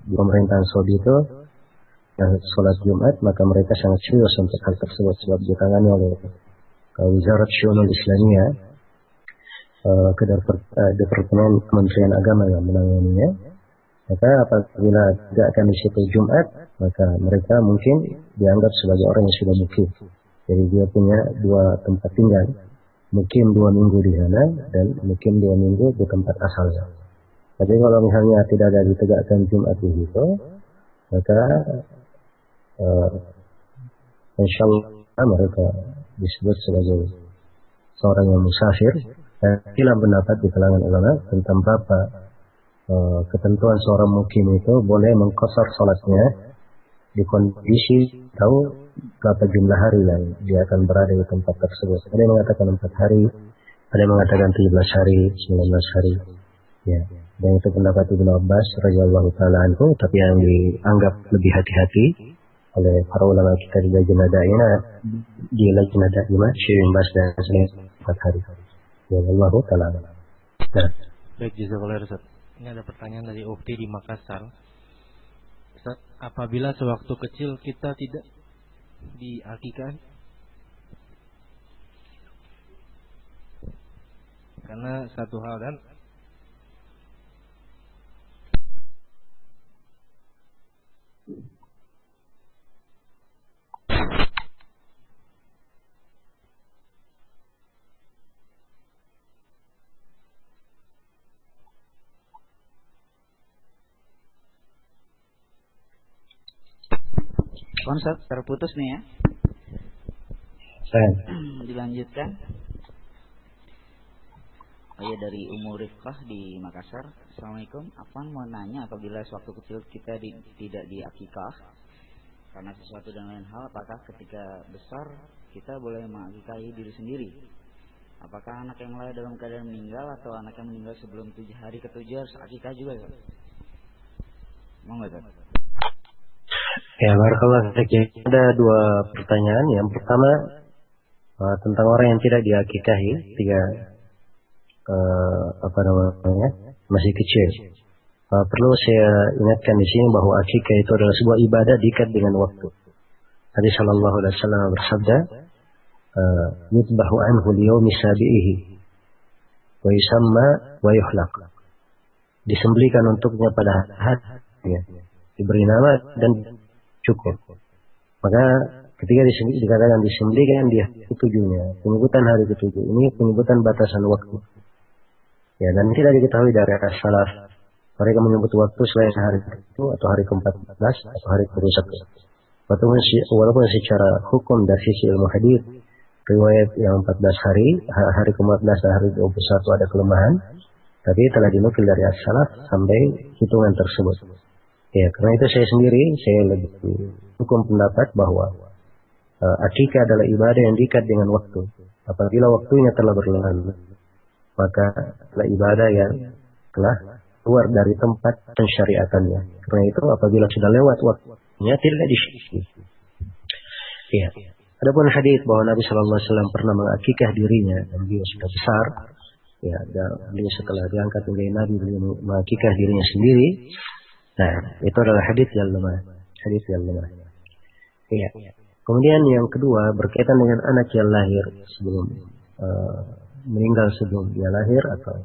di pemerintahan Saudi itu yang sholat Jumat maka mereka sangat serius untuk hal tersebut sebab ditangani oleh Wizarat Syu'unul Islamiyah, Departemen Kementerian Agama yang menanganinya. Maka apabila tidak akan di situ Jumat, maka mereka mungkin dianggap sebagai orang yang sudah mukim. Jadi dia punya 2 tempat tinggal, mukim 2 minggu di sana dan mukim 2 minggu di tempat asalnya. Tapi kalau misalnya tidak ada ditegakkan Jumat di situ, maka insya Allah mereka disebut sebagai seorang yang musafir. Dan hilang pendapat di kalangan ulama tentang berapa ketentuan seorang mukim itu boleh mengqasar salatnya di kondisi tahu berapa jumlah hari yang dia akan berada di tempat tersebut. Ada yang mengatakan 4 hari, ada yang mengatakan 17 hari, 19 hari. Ya, dan itu pendapat Ibnu Abbas radhiyallahu taala anhu, tapi yang dianggap lebih hati-hati oleh para ulama kita di Lajnah Daimah, di Lajnah Daimah, Syekh bin Baz dan Selain 4 hari. Ya Allah taala. Nah. Baik, jazakallahu khairan Ustaz. Ini ada pertanyaan dari Ukti di Makassar. Ustaz, apabila sewaktu kecil kita tidak diakikah karena satu hal dan konsep terputus nih ya. Dilanjutkan. Oh ya, dari Umur Rifqah di Makassar. Assalamualaikum. Afwan mau nanya, apabila sewaktu kecil kita tidak diakikah karena sesuatu dan lain hal, apakah ketika besar kita boleh mengakikahi diri sendiri? Apakah anak yang lahir dalam keadaan meninggal atau anak yang meninggal sebelum 7 hari ke-7 harus akikah juga ya? Mau nggak, Pak? Ya, barakallahu fiik. Ada 2 pertanyaan. Yang pertama tentang orang yang tidak diakikahi, masih kecil. Perlu saya ingatkan di sini bahwa akikah itu adalah sebuah ibadah diikat dengan waktu. Nabi sallallahu alaihi wasallam bersabda, "Yutbahu anhu liyawmi sabihi wa yusamma wa yuhlaq." Disembelihkan untuknya pada hari, diberi nama dan cukup. Maka ketika dikatakan disembelihkan dia ketujuhnya, penyebutan hari ke-7 ini penyebutan batasan waktu. Ya, dan tidak diketahui dari as-salaf mereka menyebut waktu selain hari itu atau hari ke-14 atau hari ke-21. Walaupun secara hukum dari sisi ilmu hadis riwayat yang 14 hari, hari ke-14 dan hari ke-21 ada kelemahan, tapi telah dinukil dari as-salaf sampai hitungan tersebut. Ya, karena itu saya lebih hukum pendapat bahwa akikah adalah ibadah yang diikat dengan waktu. Apabila waktunya telah berlalu, maka adalah ibadah yang telah keluar dari tempat pensyariatannya. Karena itu apabila sudah lewat waktunya tidak disyiriki. Ya. Adapun hadis bahwa Nabi sallallahu alaihi wasallam pernah mengakikah dirinya dan beliau sudah besar, ya, dan beliau setelah diangkat menjadi nabi beliau mengakikah dirinya sendiri. Nah, itu adalah hadis yang lemah. Iya. Kemudian yang kedua berkaitan dengan anak yang lahir sebelum meninggal sebelum dia lahir atau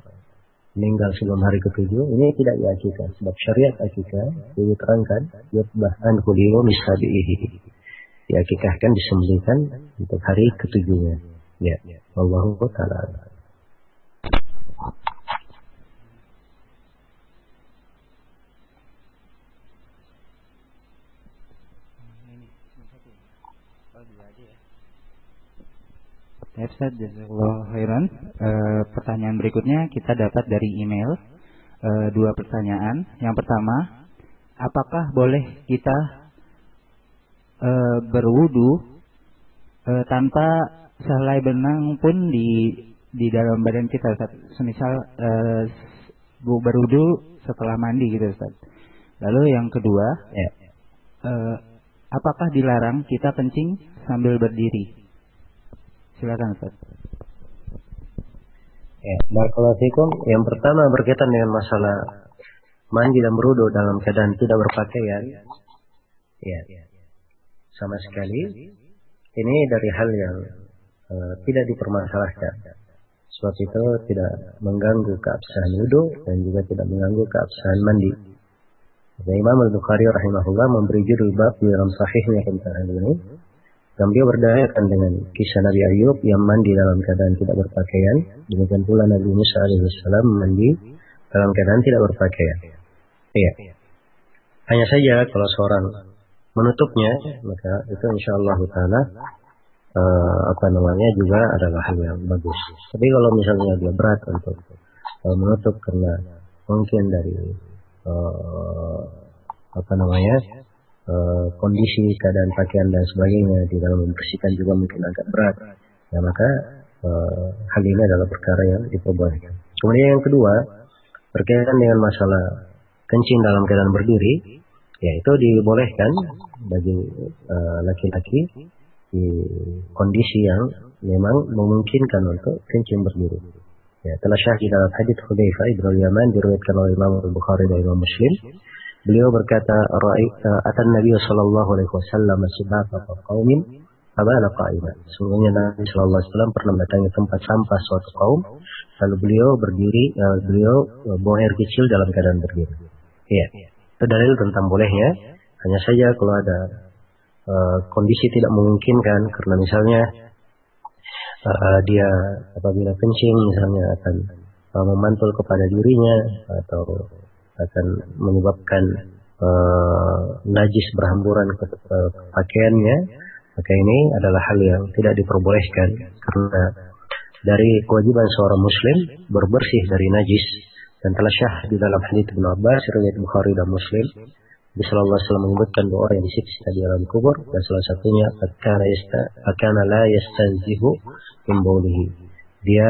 meninggal sebelum hari ke-7, ini tidak diakikah. Sebab syariat akikah diterangkan yutbah anhu liyawmi sabihi. Diakikahkan, disembelihkan untuk hari ke-7-nya. Ya, wallahu ta'ala. Ustaz, jazakallahu khairan. Pertanyaan berikutnya kita dapat dari email. 2 pertanyaan. Yang pertama, apakah boleh kita berwudu tanpa sehelai benang pun di dalam badan kita, Ustaz? Semisal berwudu setelah mandi gitu, Ustaz. Lalu yang kedua, apakah dilarang kita kencing sambil berdiri? Silakan, Ustaz. Ya, barakallahu fikum. Yang pertama berkaitan dengan masalah mandi dan berwudu dalam keadaan tidak berpakaian. Ya, sama sekali ini dari hal yang tidak dipermasalahkan. Sebab itu tidak mengganggu keabsahan wudu dan juga tidak mengganggu keabsahan mandi. Imam Al-Bukhari rahimahullah memberi judul bab di dalam sahihnya tentang hal ini. Dan beliau berdalilkan dengan kisah Nabi Ayub yang mandi dalam keadaan tidak berpakaian. Demikian pula Nabi Musa alaihissalam mandi dalam keadaan tidak berpakaian. Iya. Hanya saja kalau seorang menutupnya, maka itu insyaallah taala juga adalah hal yang bagus. Tapi kalau misalnya dia berat untuk menutup karena mungkin dari kondisi keadaan pakaian dan sebagainya di dalam membersihkan juga mungkin agak berat, ya maka hal ini adalah perkara yang diperbolehkan. Kemudian yang kedua, berkaitan dengan masalah kencing dalam keadaan berdiri, ya itu dibolehkan bagi laki-laki di kondisi yang memang memungkinkan untuk kencing berdiri. Ya, telah syahid dalam hadits Hudzaifah ibn al-Yaman diriwayatkan oleh Imam Al-Bukhari dan Imam Muslim. Beliau berkata, "Atan Nabi sallallahu alaihi wasallam sibaqa qaumin fabala qa'iman." Sungguhnya Nabi sallallahu alaihi wasallam pernah mendatangi tempat sampah suatu kaum, lalu beliau berdiri, buang air kecil dalam keadaan berdiri. Iya, itu dalil tentang bolehnya. Hanya saja kalau ada kondisi tidak memungkinkan, karena misalnya dia apabila kencing misalnya akan memantul kepada dirinya atau akan menyebabkan najis berhamburan ke pakaiannya, maka ini adalah hal yang tidak diperbolehkan, karena dari kewajiban seorang muslim berbersih dari najis, dan telah syahid di dalam hadits Ibnu Abbas riwayat Bukhari dan Muslim, Nabi sallallahu alaihi wasallam menyebutkan dua orang yang disiksa di alam kubur, dan salah satunya fakana la yastanzihu min baulihi. Dia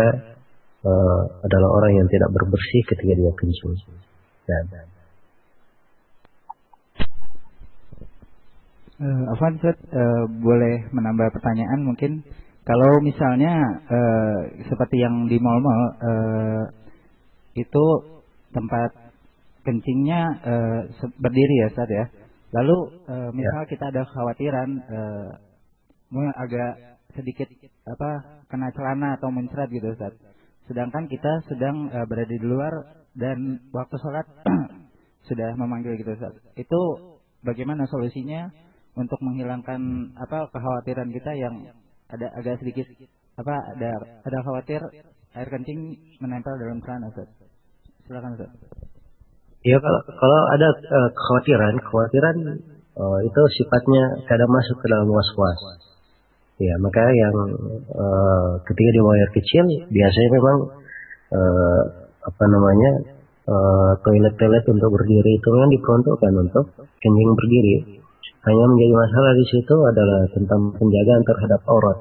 adalah orang yang tidak berbersih ketika dia kencing. Afwan Ustaz, boleh menambah pertanyaan mungkin? Kalau misalnya seperti yang di mal-mal itu tempat kencingnya berdiri ya Ustaz ya. Lalu misal kita ada kekhawatiran agak sedikit kena celana atau muncrat gitu Ustaz. Sedangkan kita sedang berada di luar dan waktu sholat sudah memanggil gitu Ustaz. Itu bagaimana solusinya untuk menghilangkan kekhawatiran kita yang ada agak sedikit ada khawatir air kencing menempel dalam celana Ustaz. Silakan Ustaz. Ya, kalau ada kekhawatiran itu sifatnya kadang masuk ke dalam was-was. Ya, maka yang ketika di air kecil biasanya memang toilet untuk berdiri itu memang diperuntukkan untuk kencing berdiri. Hanya menjadi masalah di situ adalah tentang penjagaan terhadap aurat.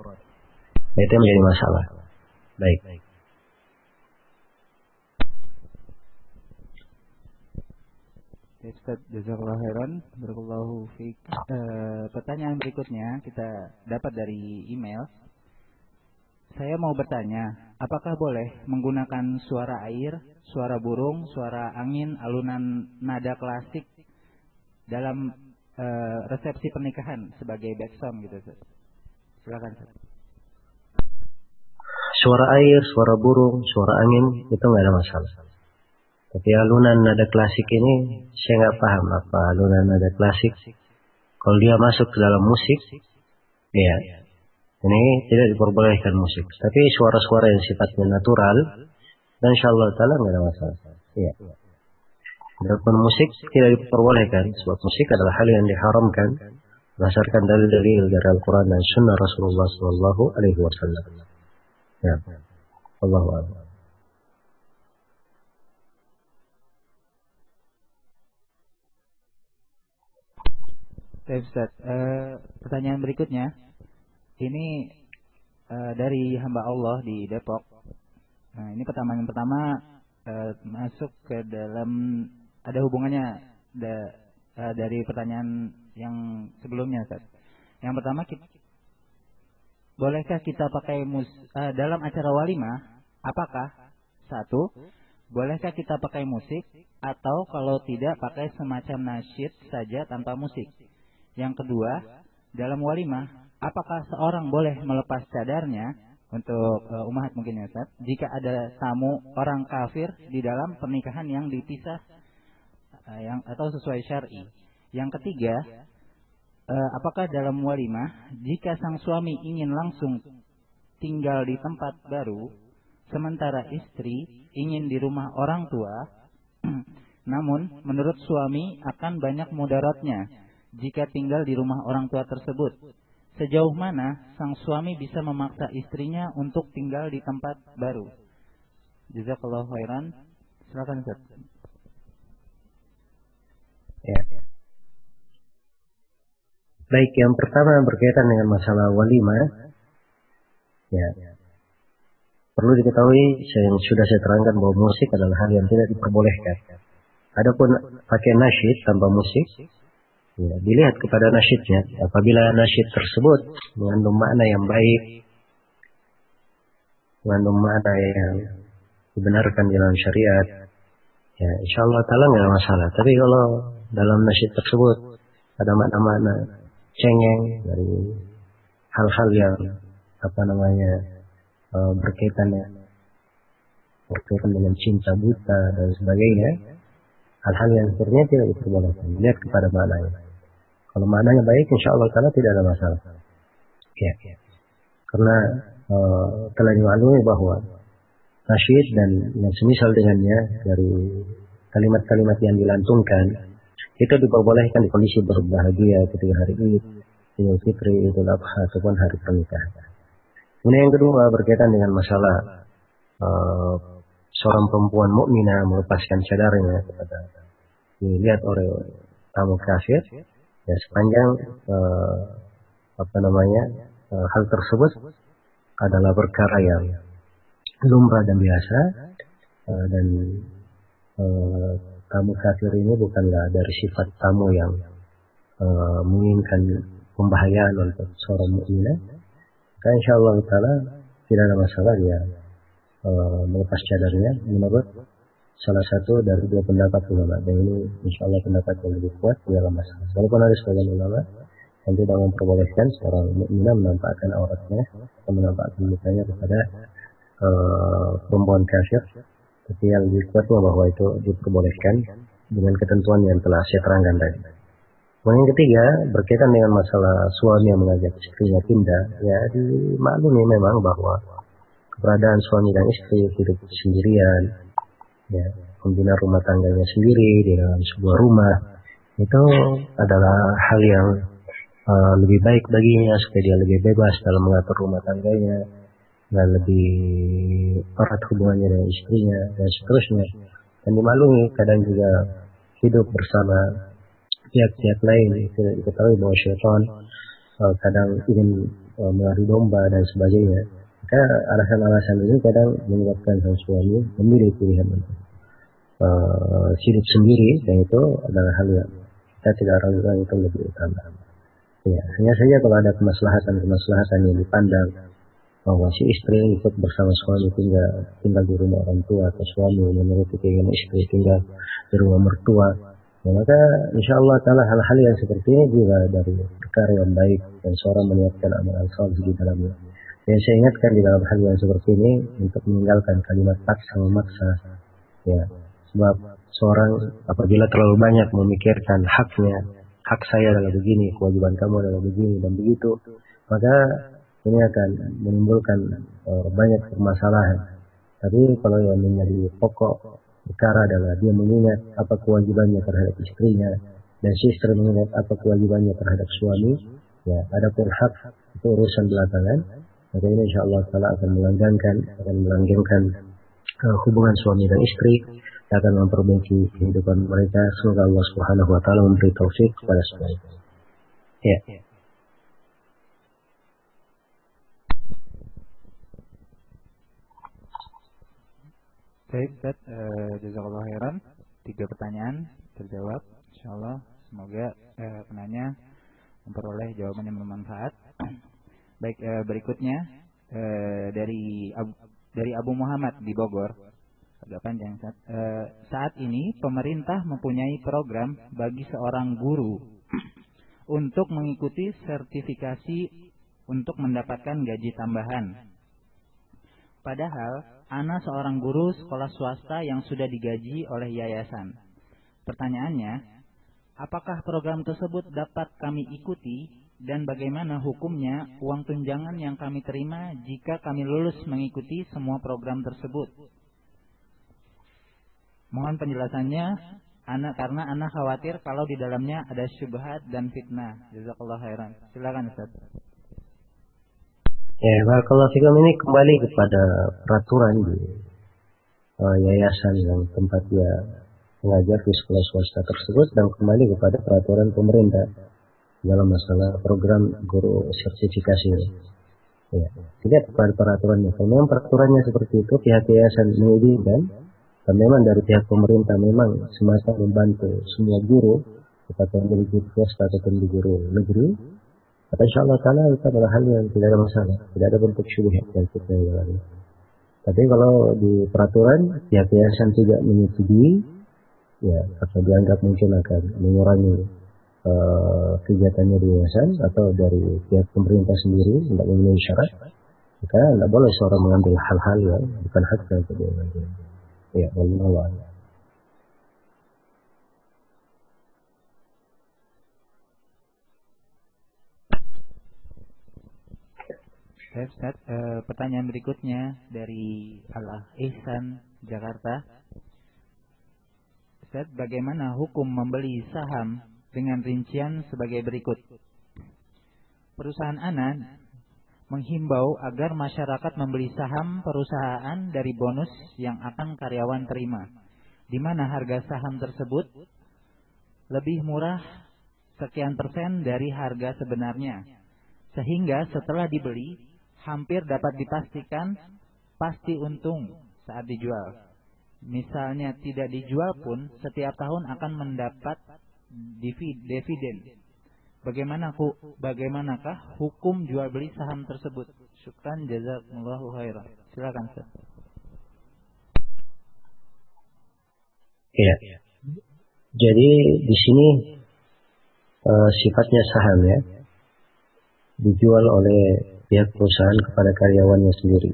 Itu yang menjadi masalah. Baik. Ustaz, jazakallahu khairan, barakallahu fiik. Pertanyaan berikutnya kita dapat dari email. Saya mau bertanya, apakah boleh menggunakan suara air, suara burung, suara angin, alunan nada klasik dalam resepsi pernikahan sebagai background gitu Ustaz? Silakan Ustaz. Suara air, suara burung, suara angin itu nggak ada masalah. Tapi alunan nada klasik ini saya nggak paham apa alunan nada klasik. Kalau dia masuk ke dalam musik, ya ini tidak diperbolehkan musik. Tapi suara-suara yang sifatnya natural, dan insyaallah taala nggak ada masalah. Ya. Adapun musik tidak diperbolehkan, sebab musik adalah hal yang diharamkan berdasarkan dalil-dalil dari Al-Quran dan Sunnah Rasulullah Sallallahu Alaihi Wasallam. Ya, Allahu Akbar. Ustaz, pertanyaan berikutnya ini dari hamba Allah di Depok. Nah, ini pertanyaan pertama masuk ke dalam ada hubungannya dari pertanyaan yang sebelumnya Ustaz. Yang pertama, bolehkah kita pakai dalam acara walimah? Apakah satu, bolehkah kita pakai musik, atau kalau tidak pakai semacam nasyid saja tanpa musik? Yang kedua, dalam walimah, apakah seorang boleh melepas cadarnya untuk umat mungkin ya Ustaz, jika ada tamu orang kafir di dalam pernikahan yang dipisah atau sesuai syar'i? Yang ketiga, apakah dalam walimah jika sang suami ingin langsung tinggal di tempat baru sementara istri ingin di rumah orang tua, namun menurut suami akan banyak mudaratnya jika tinggal di rumah orang tua tersebut. Sejauh mana sang suami bisa memaksa istrinya untuk tinggal di tempat baru? Jazakallahu khairan. Silakan Ustaz. Ya. Baik, yang pertama berkaitan dengan masalah walimah. Ya, perlu diketahui yang sudah saya terangkan bahwa musik adalah hal yang tidak diperbolehkan. Adapun pakai nasyid tanpa musik, ya, dilihat kepada nasyidnya. Apabila nasyid tersebut mengandung makna yang baik, mengandung makna yang dibenarkan dalam syariat, ya insya Allah ta'ala nggak masalah. Tapi kalau dalam nasyid tersebut ada makna-makna cengeng dari hal-hal yang berkaitan dengan cinta buta dan sebagainya, hal-hal yang sebenarnya tidak diperbolehkan. Lihat kepada maknanya. Kalau maknanya baik, insya Allah ta'ala tidak ada masalah. Ya. Karena telah dimaklumi bahwa nasyid dan yang semisal dengannya dari kalimat-kalimat yang dilantungkan itu diperbolehkan di kondisi berbahagia ketika hari Id, Idul Fitri, Idul Adha ataupun hari pernikahan. Kemudian yang kedua berkaitan dengan masalah seorang perempuan mukminah melepaskan cadarnya kepada dilihat oleh tamu kafir, ya sepanjang hal tersebut adalah perkara yang lumrah dan biasa, dan tamu kafir ini bukanlah dari sifat tamu yang menginginkan pembahayaan untuk seorang mukminah. Maka insya Allah ta'ala tidak ada masalah dia melepas cadarnya menurut salah satu dari dua pendapat ulama, dan ini insya Allah pendapat yang lebih kuat dalam masalah. Walaupun ada sebagian ulama yang tidak memperbolehkan seorang mukminah menampakkan auratnya atau menampakkan mukanya kepada perempuan kafir, tapi yang lebih kuat bahwa itu diperbolehkan dengan ketentuan yang telah saya terangkan tadi. Kemudian yang ketiga berkaitan dengan masalah suami yang mengajak istrinya pindah, ya dimaklumi memang bahwa keberadaan suami dan istri hidup sendirian, ya membina rumah tangganya sendiri di dalam sebuah rumah, itu adalah hal yang lebih baik baginya supaya dia lebih bebas dalam mengatur rumah tangganya dan lebih erat hubungannya dengan istrinya dan seterusnya. Dan dimaklumi kadang juga hidup bersama pihak-pihak lain, tidak diketahui bahwa syaitan kadang ingin melari domba dan sebagainya. Maka alasan-alasan ini kadang menyebabkan sang suami memilih pilihan untuk hidup sendiri, dan itu adalah hal yang kita tidak ragukan itu lebih utama. Ya, hanya saja kalau ada kemaslahatan yang dipandang bahwa si istri ikut bersama suami tinggal di rumah orang tua, atau suami menuruti keinginan istri tinggal di rumah mertua, ya, maka insya Allah ta'ala hal-hal yang seperti ini juga dari perkara yang baik dan seorang meniatkan amalan saleh di dalamnya. Dan saya ingatkan di dalam hal yang seperti ini untuk meninggalkan kalimat paksa memaksa, ya, sebab seorang apabila terlalu banyak memikirkan haknya, hak saya adalah begini, kewajiban kamu adalah begini dan begitu, maka ini akan menimbulkan banyak permasalahan. Tapi kalau yang menjadi pokok perkara adalah dia mengingat apa kewajibannya terhadap istrinya, dan si istri mengingat apa kewajibannya terhadap suami, ya adapun hak itu urusan belakangan, maka ini insya Allah ta'ala akan melanggengkan hubungan suami dan istri, akan memperbaiki kehidupan mereka. Semoga Allah Subhanahu wa ta'ala memberi taufik kepada semuanya. Ya. Baik, Ustaz, jazakallahu khairan. 3 pertanyaan terjawab, insyaallah. Semoga penanya memperoleh jawaban yang bermanfaat. Baik, berikutnya dari Abu Muhammad di Bogor. Agak panjang, Ustaz. Saat ini pemerintah mempunyai program bagi seorang guru untuk mengikuti sertifikasi untuk mendapatkan gaji tambahan. Padahal ana seorang guru sekolah swasta yang sudah digaji oleh yayasan. Pertanyaannya, apakah program tersebut dapat kami ikuti dan bagaimana hukumnya uang tunjangan yang kami terima jika kami lulus mengikuti semua program tersebut? Mohon penjelasannya, karena ana khawatir kalau di dalamnya ada syubhat dan fitnah. Jazakallahu khairan. Silakan, Ustaz. Ya, kalau film ini kembali kepada peraturan di yayasan yang tempat dia mengajar di sekolah swasta tersebut, dan kembali kepada peraturan pemerintah. dalam masalah program guru sertifikasi. Ya, tidak pada peraturannya. Kalau memang peraturannya seperti itu, pihak yayasan mengizinkan, dan memang dari pihak pemerintah memang semata membantu semua guru, apakah menjadi guru swasta ataupun di guru negeri, maka insya Allah taala itu adalah hal yang tidak ada masalah, tidak ada bentuk syubhat yang kita jalani. Tapi kalau di peraturan pihak yayasan tidak menyetujui, ya atau dianggap mungkin akan mengurangi kegiatannya di yayasan atau dari pihak pemerintah sendiri tidak memenuhi syarat, maka tidak boleh seorang mengambil hal-hal yang bukan haknya untuk dia ambil. Ya, wallahu a'lam. Ustaz, pertanyaan berikutnya dari Al-Ihsan Jakarta. Ustaz, bagaimana hukum membeli saham dengan rincian sebagai berikut? Perusahaan Ana menghimbau agar masyarakat membeli saham perusahaan dari bonus yang akan karyawan terima, di mana harga saham tersebut lebih murah sekian persen dari harga sebenarnya, sehingga setelah dibeli hampir dapat dipastikan pasti untung saat dijual. Misalnya tidak dijual pun setiap tahun akan mendapat dividen. Bagaimanakah hukum jual beli saham tersebut? Syukran jazakumullahu khairan. Silakan Ustaz. Ya. Jadi di sini sifatnya saham ya, dijual oleh pihak perusahaan kepada karyawannya sendiri.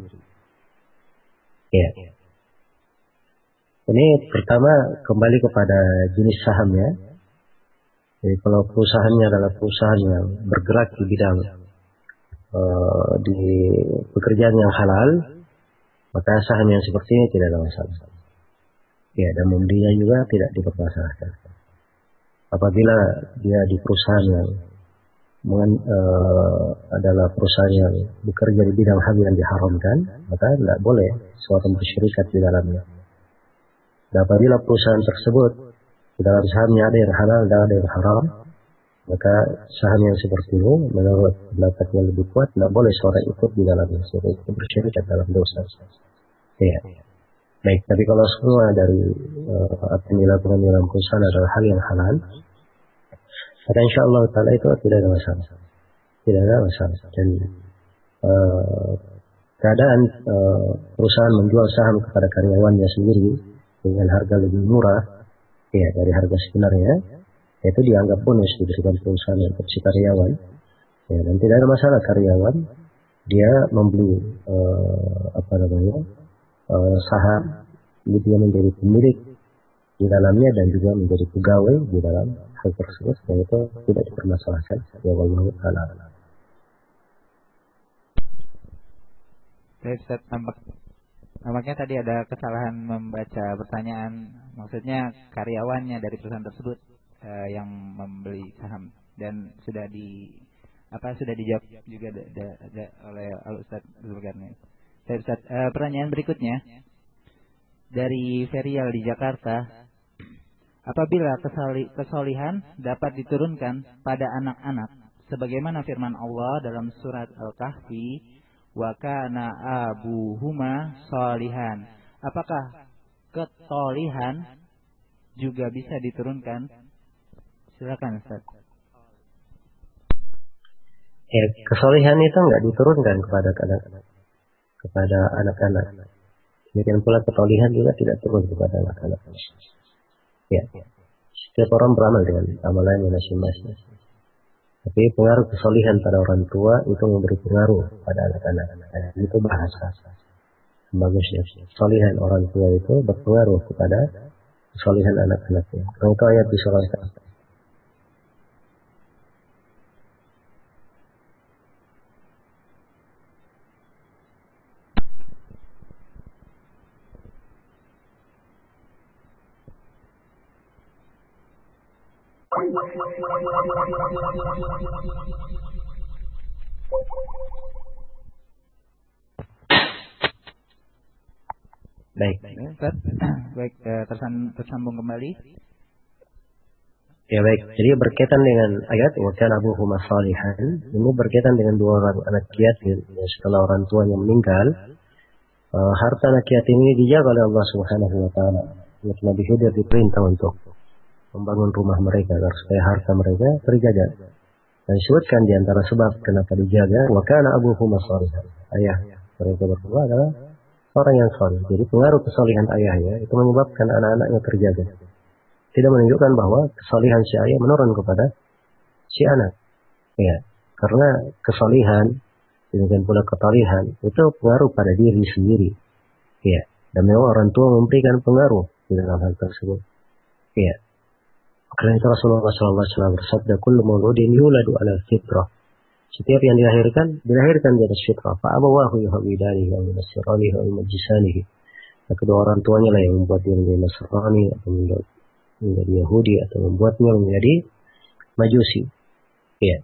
Ya. Ini pertama kembali kepada jenis sahamnya. Jadi kalau perusahaannya adalah perusahaan yang bergerak di bidang di pekerjaan yang halal, maka saham yang seperti ini tidak ada masalah. Ya, dan membelinya juga tidak dipermasalahkan. Apabila dia di perusahaan yang adalah perusahaan yang bekerja di bidang hal yang diharamkan, maka tidak boleh seorang bersyirikat di dalamnya. Dan apabila perusahaan tersebut di dalam sahamnya ada yang halal dan ada yang haram, maka saham yang seperti ini menurut pendapat yang lebih kuat tidak boleh seorang ikut di dalamnya, sehingga itu bersyirikat dalam dosa. Ya. Baik, tapi kalau semua dari apa yang dilakukan di dalam perusahaan adalah hal yang halal, maka insya Allah ta'ala itu tidak ada masalah. Tidak ada masalah. Dan keadaan perusahaan menjual saham kepada karyawannya sendiri dengan harga lebih murah ya dari harga sebenarnya, itu dianggap bonus diberikan perusahaan untuk si karyawan. Ya, dan tidak ada masalah karyawan dia membeli saham, dia menjadi pemilik di dalamnya dan juga menjadi pegawai di dalam hal tersebut, dan itu tidak dipermasalahkan. Ya wallahu a'lam. Ustaz, nampaknya tadi ada kesalahan membaca pertanyaan. Maksudnya karyawannya dari perusahaan tersebut yang membeli saham, dan sudah dijawab juga oleh Al-Ustaz Zulkarnain. Ustaz, pertanyaan berikutnya dari Ferial di Jakarta. Apabila kesolihan dapat diturunkan pada anak-anak, sebagaimana firman Allah dalam surat Al-Kahfi, wa kana abuhuma sholihan. Apakah ketolihan juga bisa diturunkan? Silakan Ustaz. Ya, kesolihan itu enggak diturunkan kepada anak-anak. Demikian pula ketolihan juga tidak turun kepada anak-anak. Ya, setiap orang beramal dengan amalannya masing-masing. Tapi pengaruh kesolihan pada orang tua itu memberi pengaruh pada anak-anak. Itu bahasa bagusnya. Kesolihan orang tua itu berpengaruh kepada kesolihan anak-anaknya. Kalau itu ayat di surah Al-Kahfi. Baik, tersambung kembali. Ya baik, jadi berkaitan dengan ayat wa kana abuhuma shalihan, ini berkaitan dengan dua orang anak yatim setelah orang tuanya meninggal. Harta anak yatim ini dijaga oleh Allah Subhanahu wa taala. Nabi Khidir diperintah untuk membangun rumah mereka agar supaya harta mereka terjaga. Dan disebutkan di antara sebab kenapa dijaga, wa kana abuhuma shalihan. Ayah mereka berdua adalah orang yang saleh. Jadi pengaruh kesalihan ayahnya itu menyebabkan anak-anaknya terjaga. Tidak menunjukkan bahwa kesalihan si ayah menurun kepada si anak. Ya, karena kesalihan demikian pula ketalihan itu pengaruh pada diri sendiri. Ya, dan memang orang tua memberikan pengaruh di dalam hal tersebut. Ya. Karena itu Rasulullah SAW bersabda, "Kullu mauludin yuladu 'ala fitrah." Setiap yang dilahirkan di atas fitrah. Fa abawahu yuhawidanihi aw yunasiranihi aw yumajjisanihi. Kedua orang tuanya lah yang membuat dia menjadi Nasrani atau menjadi Yahudi atau membuatnya menjadi Majusi. Ya.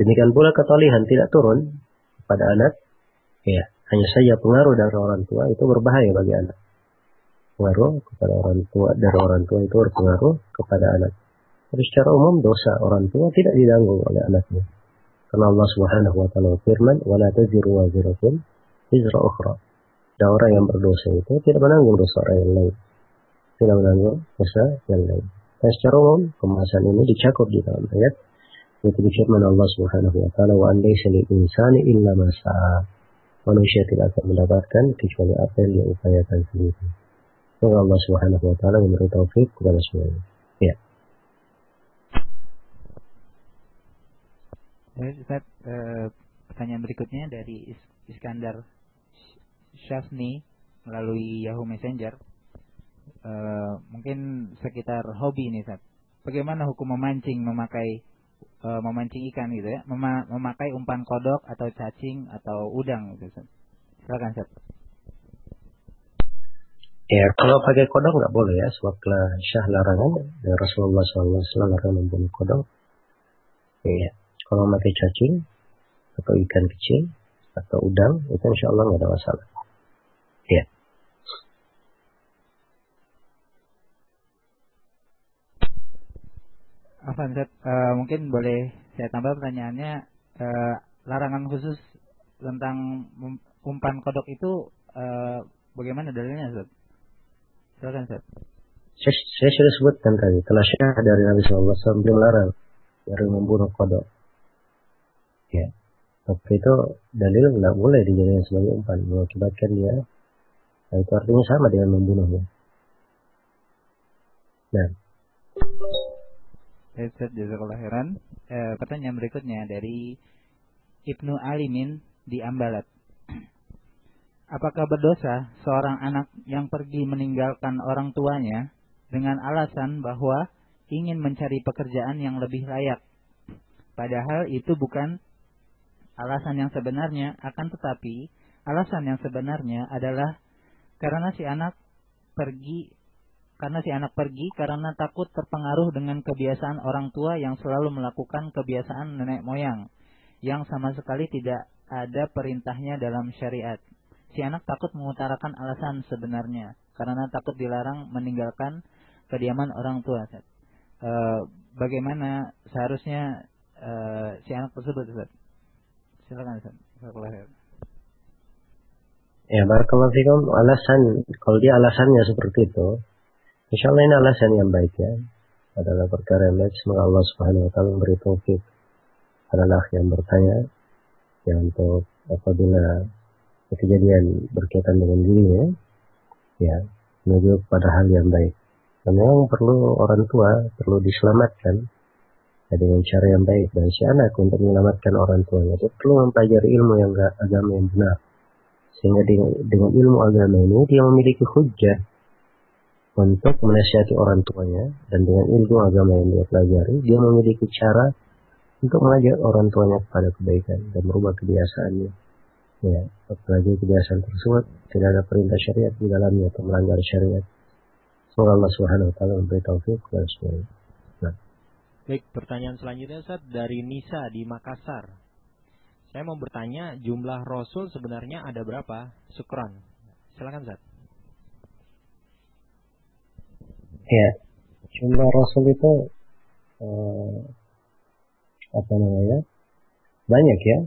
Demikian pula ketalihan tidak turun pada anak. Ya, hanya saja pengaruh dari orang tua itu berbahaya bagi anak. Pengaruh kepada orang tua dari orang tua itu berpengaruh kepada anak. Tapi secara umum dosa orang tua tidak ditanggung oleh anaknya. Karena Allah Subhanahu wa taala firman, "Wa la taziru waziratun wizra ukhra." Dan orang yang berdosa itu tidak menanggung dosa orang yang lain. Tidak menanggung dosa yang lain. Dan secara umum pembahasan ini dicakup di dalam ayat yaitu firman Allah Subhanahu wa taala, "Wa an laysa lil insani illa ma sa'a." Manusia tidak akan mendapatkan kecuali apa yang dia upayakan sendiri. Semoga Allah Subhanahu wa taala memberi taufik kepada semuanya. Ya. Ustaz, pertanyaan berikutnya dari Iskandar Syafni melalui Yahoo Messenger. Mungkin sekitar hobi nih, Ustaz. Bagaimana hukum memancing ikan gitu ya? Memakai umpan kodok atau cacing atau udang gitu, Ustaz. Silakan, Ustaz. Ya, kalau pakai kodok nggak boleh ya, sebab syah larangan dari Rasulullah SAW larang membunuh kodok. Ya, kalau pakai cacing atau ikan kecil atau udang itu insya Allah nggak ada masalah. Ya. Afan, Ustaz, mungkin boleh saya tambah pertanyaannya, larangan khusus tentang umpan kodok itu bagaimana dalilnya, Ustaz? Silakan, Ustaz. Saya sudah sebutkan tadi, telah syah dari Nabi SAW dia melarang dari membunuh kodok. Ya, tapi itu dalil nggak boleh dijadikan sebagai umpan, mengakibatkan dia. Nah, itu artinya sama dengan membunuhnya. Nah, Ustaz, jazakallahu khairan. Pertanyaan berikutnya dari Ibnu Alimin di Ambalat. Apakah berdosa seorang anak yang pergi meninggalkan orang tuanya dengan alasan bahwa ingin mencari pekerjaan yang lebih layak? Padahal itu bukan alasan yang sebenarnya, akan tetapi alasan yang sebenarnya adalah karena si anak pergi karena takut terpengaruh dengan kebiasaan orang tua yang selalu melakukan kebiasaan nenek moyang yang sama sekali tidak ada perintahnya dalam syariat. Si anak takut mengutarakan alasan sebenarnya karena takut dilarang meninggalkan kediaman orang tua. Bagaimana seharusnya si anak tersebut, Ustaz? Silakan, Ustaz. ya barakallahu fikum. Alasan, kalau dia alasannya seperti itu, insya Allah ini alasan yang baik ya. Adalah perkara yang baik. Semoga Allah Subhanahu wa taala memberi taufik adalah yang bertanya yang untuk apabila kejadian berkaitan dengan dirinya ya menuju pada hal yang baik. Dan memang perlu orang tua perlu diselamatkan ya, dengan cara yang baik, dan si anak untuk menyelamatkan orang tuanya itu perlu mempelajari ilmu yang agama yang benar, sehingga dengan ilmu agama ini dia memiliki hujjah untuk menasihati orang tuanya, dan dengan ilmu agama yang dia pelajari dia memiliki cara untuk mengajak orang tuanya kepada kebaikan dan merubah kebiasaannya. Ya, apalagi kebiasaan tersebut tidak ada perintah syariat di dalamnya atau melanggar syariat. Semoga Allah Subhanahu wa taala memberi taufik kepada semuanya. Nah. Baik, pertanyaan selanjutnya Ustaz dari Nisa di Makassar. Saya mau bertanya, jumlah rasul sebenarnya ada berapa? Syukran. Silakan, Ustaz. Ya, jumlah rasul itu apa namanya, banyak ya.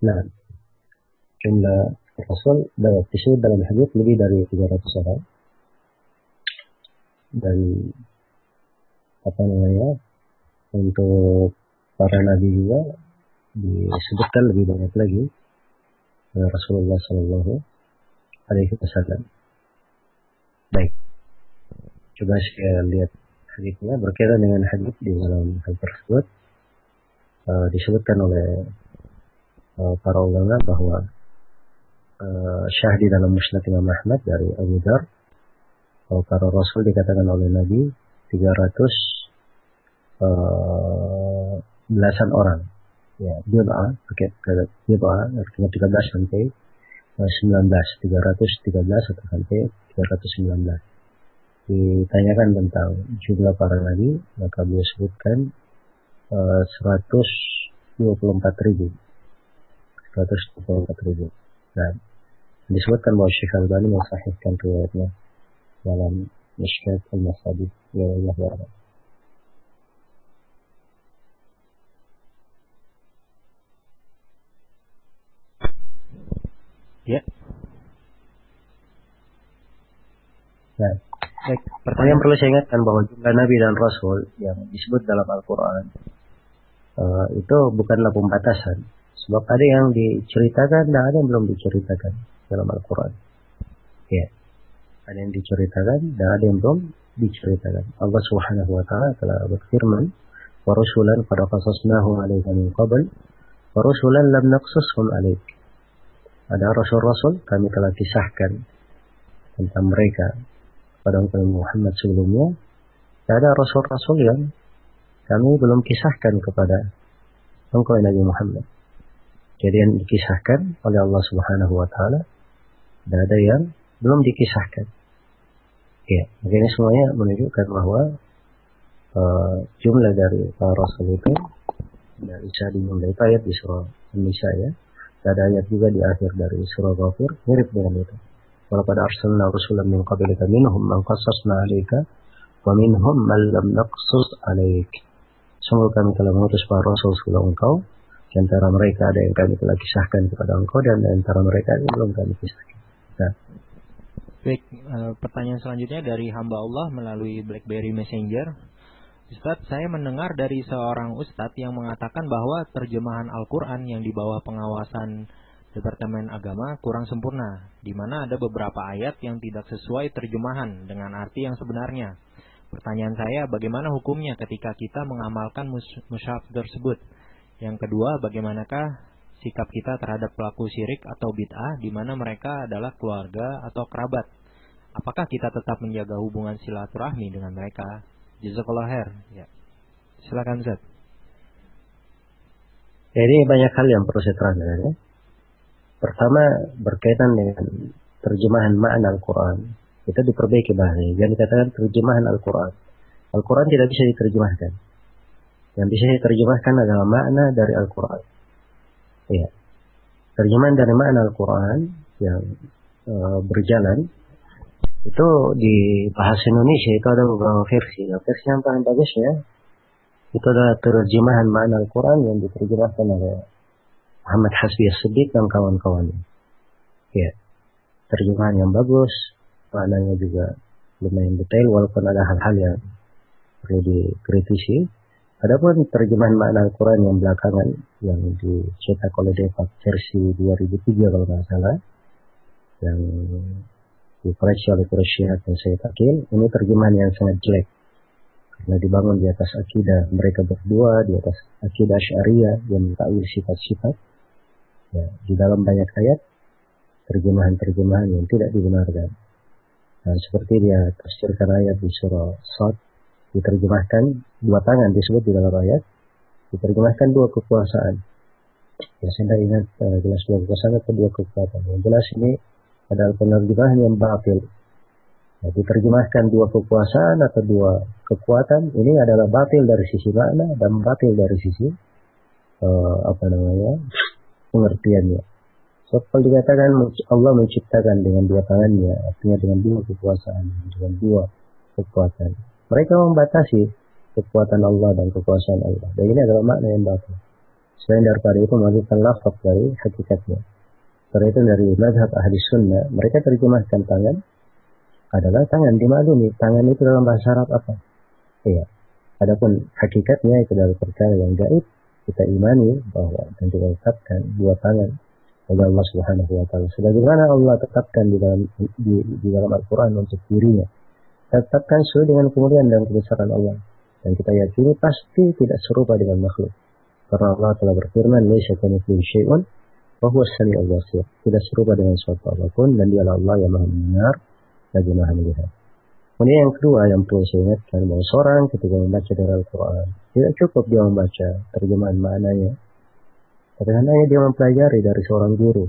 Nah, jumlah Rasul disebut dalam hadis lebih dari 300 orang. Dan apa namanya, untuk para nabi juga disebutkan lebih banyak lagi oleh Rasulullah Sallallahu Alaihi Wasallam. Baik, coba saya lihat hadisnya berkaitan dengan hadis di dalam hal tersebut. Disebutkan oleh para ulama bahwa syah di dalam Musnad Imam Ahmad dari Abu Dzar, para Rasul dikatakan oleh Nabi 300 belasan orang. Ya, bid'ah, artinya 13 sampai 19, 313 atau sampai 319. Ditanyakan tentang jumlah para nabi, maka beliau sebutkan 124.000. Dan disebutkan bahwa Syekh Al-Albani mensahihkan riwayatnya dalam Mishkat Al-Masabih. Ya Allah wa'ala. Ya. Nah, baik. Yang perlu saya ingatkan bahwa jumlah Nabi dan Rasul yang disebut dalam Al-Quran itu bukanlah pembatasan. Sebab ada yang diceritakan dan ada yang belum diceritakan dalam Al-Quran. Ya, ada yang diceritakan dan ada yang belum diceritakan. Allah Subhanahu Wa Taala telah berfirman, "Wa rusulan qad qasasnahum 'alaika min qabl, wa rusulan lam naqsushum 'alaik." Ada rasul-rasul kami telah kisahkan tentang mereka pada Muhammad sebelumnya. Dan ada rasul-rasul yang kami belum kisahkan kepada engkau Nabi Muhammad. Jadi yang dikisahkan oleh Allah Subhanahu Wa Taala dan ada yang belum dikisahkan. Ya, ini semuanya menunjukkan bahwa jumlah dari para rasul itu dari bisa dimulai ayat di surah An-Nisa ya. Ada ayat juga di akhir dari surah Ghafir mirip dengan itu. Walaqad arsalna rusulan min qablika minhum man qassasna 'alaika wa minhum man lam naqsus 'alaik. Sungguh kami telah mengutus para rasul sebelum engkau. Di antara mereka ada yang kami telah kisahkan kepada engkau dan di antara mereka yang belum kami kisahkan. Nah. Baik, pertanyaan selanjutnya dari hamba Allah melalui BlackBerry Messenger. Ustadz, saya mendengar dari seorang ustadz yang mengatakan bahwa terjemahan Al-Quran yang di bawah pengawasan Departemen Agama kurang sempurna, di mana ada beberapa ayat yang tidak sesuai terjemahan dengan arti yang sebenarnya. Pertanyaan saya, bagaimana hukumnya ketika kita mengamalkan mushaf tersebut? Yang kedua, bagaimanakah sikap kita terhadap pelaku syirik atau bid'ah di mana mereka adalah keluarga atau kerabat? Apakah kita tetap menjaga hubungan silaturahmi dengan mereka? Jazakallah khair. Ya. Silakan Ustaz. Jadi banyak hal yang perlu saya terangkan ya. Pertama, berkaitan dengan terjemahan makna Al-Quran. Kita diperbaiki bahasanya. Jangan dikatakan terjemahan Al-Quran. Al-Quran tidak bisa diterjemahkan. Yang bisa diterjemahkan adalah makna dari Al-Quran. Ya. Terjemahan dari makna Al-Quran yang berjalan itu di bahasa Indonesia itu ada beberapa versi. Versi yang paling bagusnya itu adalah terjemahan makna Al-Quran yang diterjemahkan oleh Muhammad Hasbi As-Siddiq dan kawan-kawannya. Ya, terjemahan yang bagus, maknanya juga lumayan detail walaupun ada hal-hal yang perlu dikritisi. Adapun terjemahan makna Al-Quran yang belakangan yang dicetak oleh Depak versi 2003 kalau nggak salah, yang dikoreksi oleh Quraisy dan Syekh Akil, ini terjemahan yang sangat jelek karena dibangun di atas akidah mereka berdua, di atas akidah Syariah yang mentakwil sifat-sifat. Ya, di dalam banyak ayat terjemahan-terjemahan yang tidak dibenarkan. Nah, seperti dia tafsirkan ayat di surah Shad, diterjemahkan dua tangan disebut di dalam ayat, diterjemahkan dua kekuasaan. Ya, saya tidak ingat jelas dua kekuasaan atau dua kekuatan. Yang jelas ini adalah penerjemahan yang batil. Ya, diterjemahkan dua kekuasaan atau dua kekuatan, ini adalah batil dari sisi makna dan batil dari sisi pengertiannya. So, kalau dikatakan Allah menciptakan dengan dua tangannya, artinya dengan dua kekuasaan, dengan dua kekuatan. Mereka membatasi kekuatan Allah dan kekuasaan Allah. Dan ini adalah makna yang batil. Selain daripada itu menghasilkan lafaz dari hakikatnya. Karena itu dari mazhab ahli sunnah, mereka terjemahkan tangan adalah tangan, dimaklumi. Tangan itu dalam bahasa Arab apa? Iya. Adapun hakikatnya itu adalah perkara yang gaib. Kita imani bahwa dan kita tetapkan dua tangan oleh Allah Subhanahu wa taala. Sebagaimana Allah tetapkan di dalam Al-Qur'an untuk dirinya. Tetapkan sesuai dengan kemuliaan dan kebesaran Allah. Dan kita yakini pasti tidak serupa dengan makhluk. Karena Allah telah berfirman, "Laisa kamitslihi syai'un wa huwas samiul basir." Tidak serupa dengan suatu apapun dan dialah Allah yang Maha mendengar lagi Maha melihat. Kemudian yang kedua yang perlu saya ingatkan bahwa seorang ketika membaca dari Al-Quran tidak cukup dia membaca terjemahan maknanya, tapi hendaknya dia mempelajari dari seorang guru.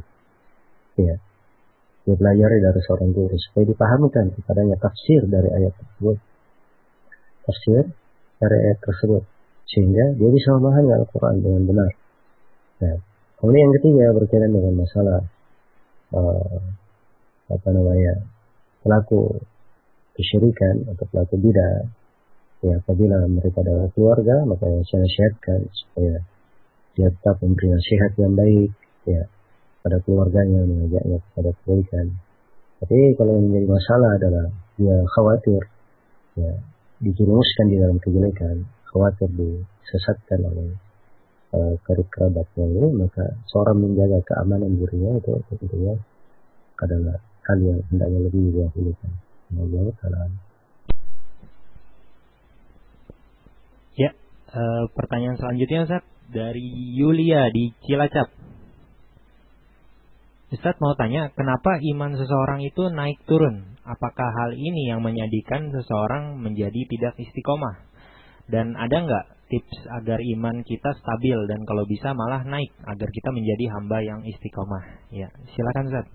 Ya, dia pelajari dari seorang guru supaya dipahamkan kepadanya tafsir dari ayat tersebut, sehingga dia bisa memahami Al-Quran dengan benar. Nah, kemudian yang ketiga berkaitan dengan masalah pelaku kesyirikan atau pelaku bidah. Ya, apabila mereka adalah keluarga, maka saya nasihatkan supaya dia tetap memberi nasihat yang baik, ya, pada keluarganya, mengajaknya kepada kebaikan. Tapi kalau yang menjadi masalah adalah dia khawatir, ya, dijerumuskan di dalam kejelekan, khawatir disesatkan oleh karib kerabatnya ini, maka seorang menjaga keamanan dirinya itu tentunya adalah hal yang hendaknya lebih didahulukan. Allah Ta'ala. Ya, pertanyaan selanjutnya Ustaz dari Yulia di Cilacap. Ustaz mau tanya, kenapa iman seseorang itu naik turun? Apakah hal ini yang menjadikan seseorang menjadi tidak istiqomah? Dan ada nggak tips agar iman kita stabil dan kalau bisa malah naik agar kita menjadi hamba yang istiqomah? Ya, silakan Ustaz.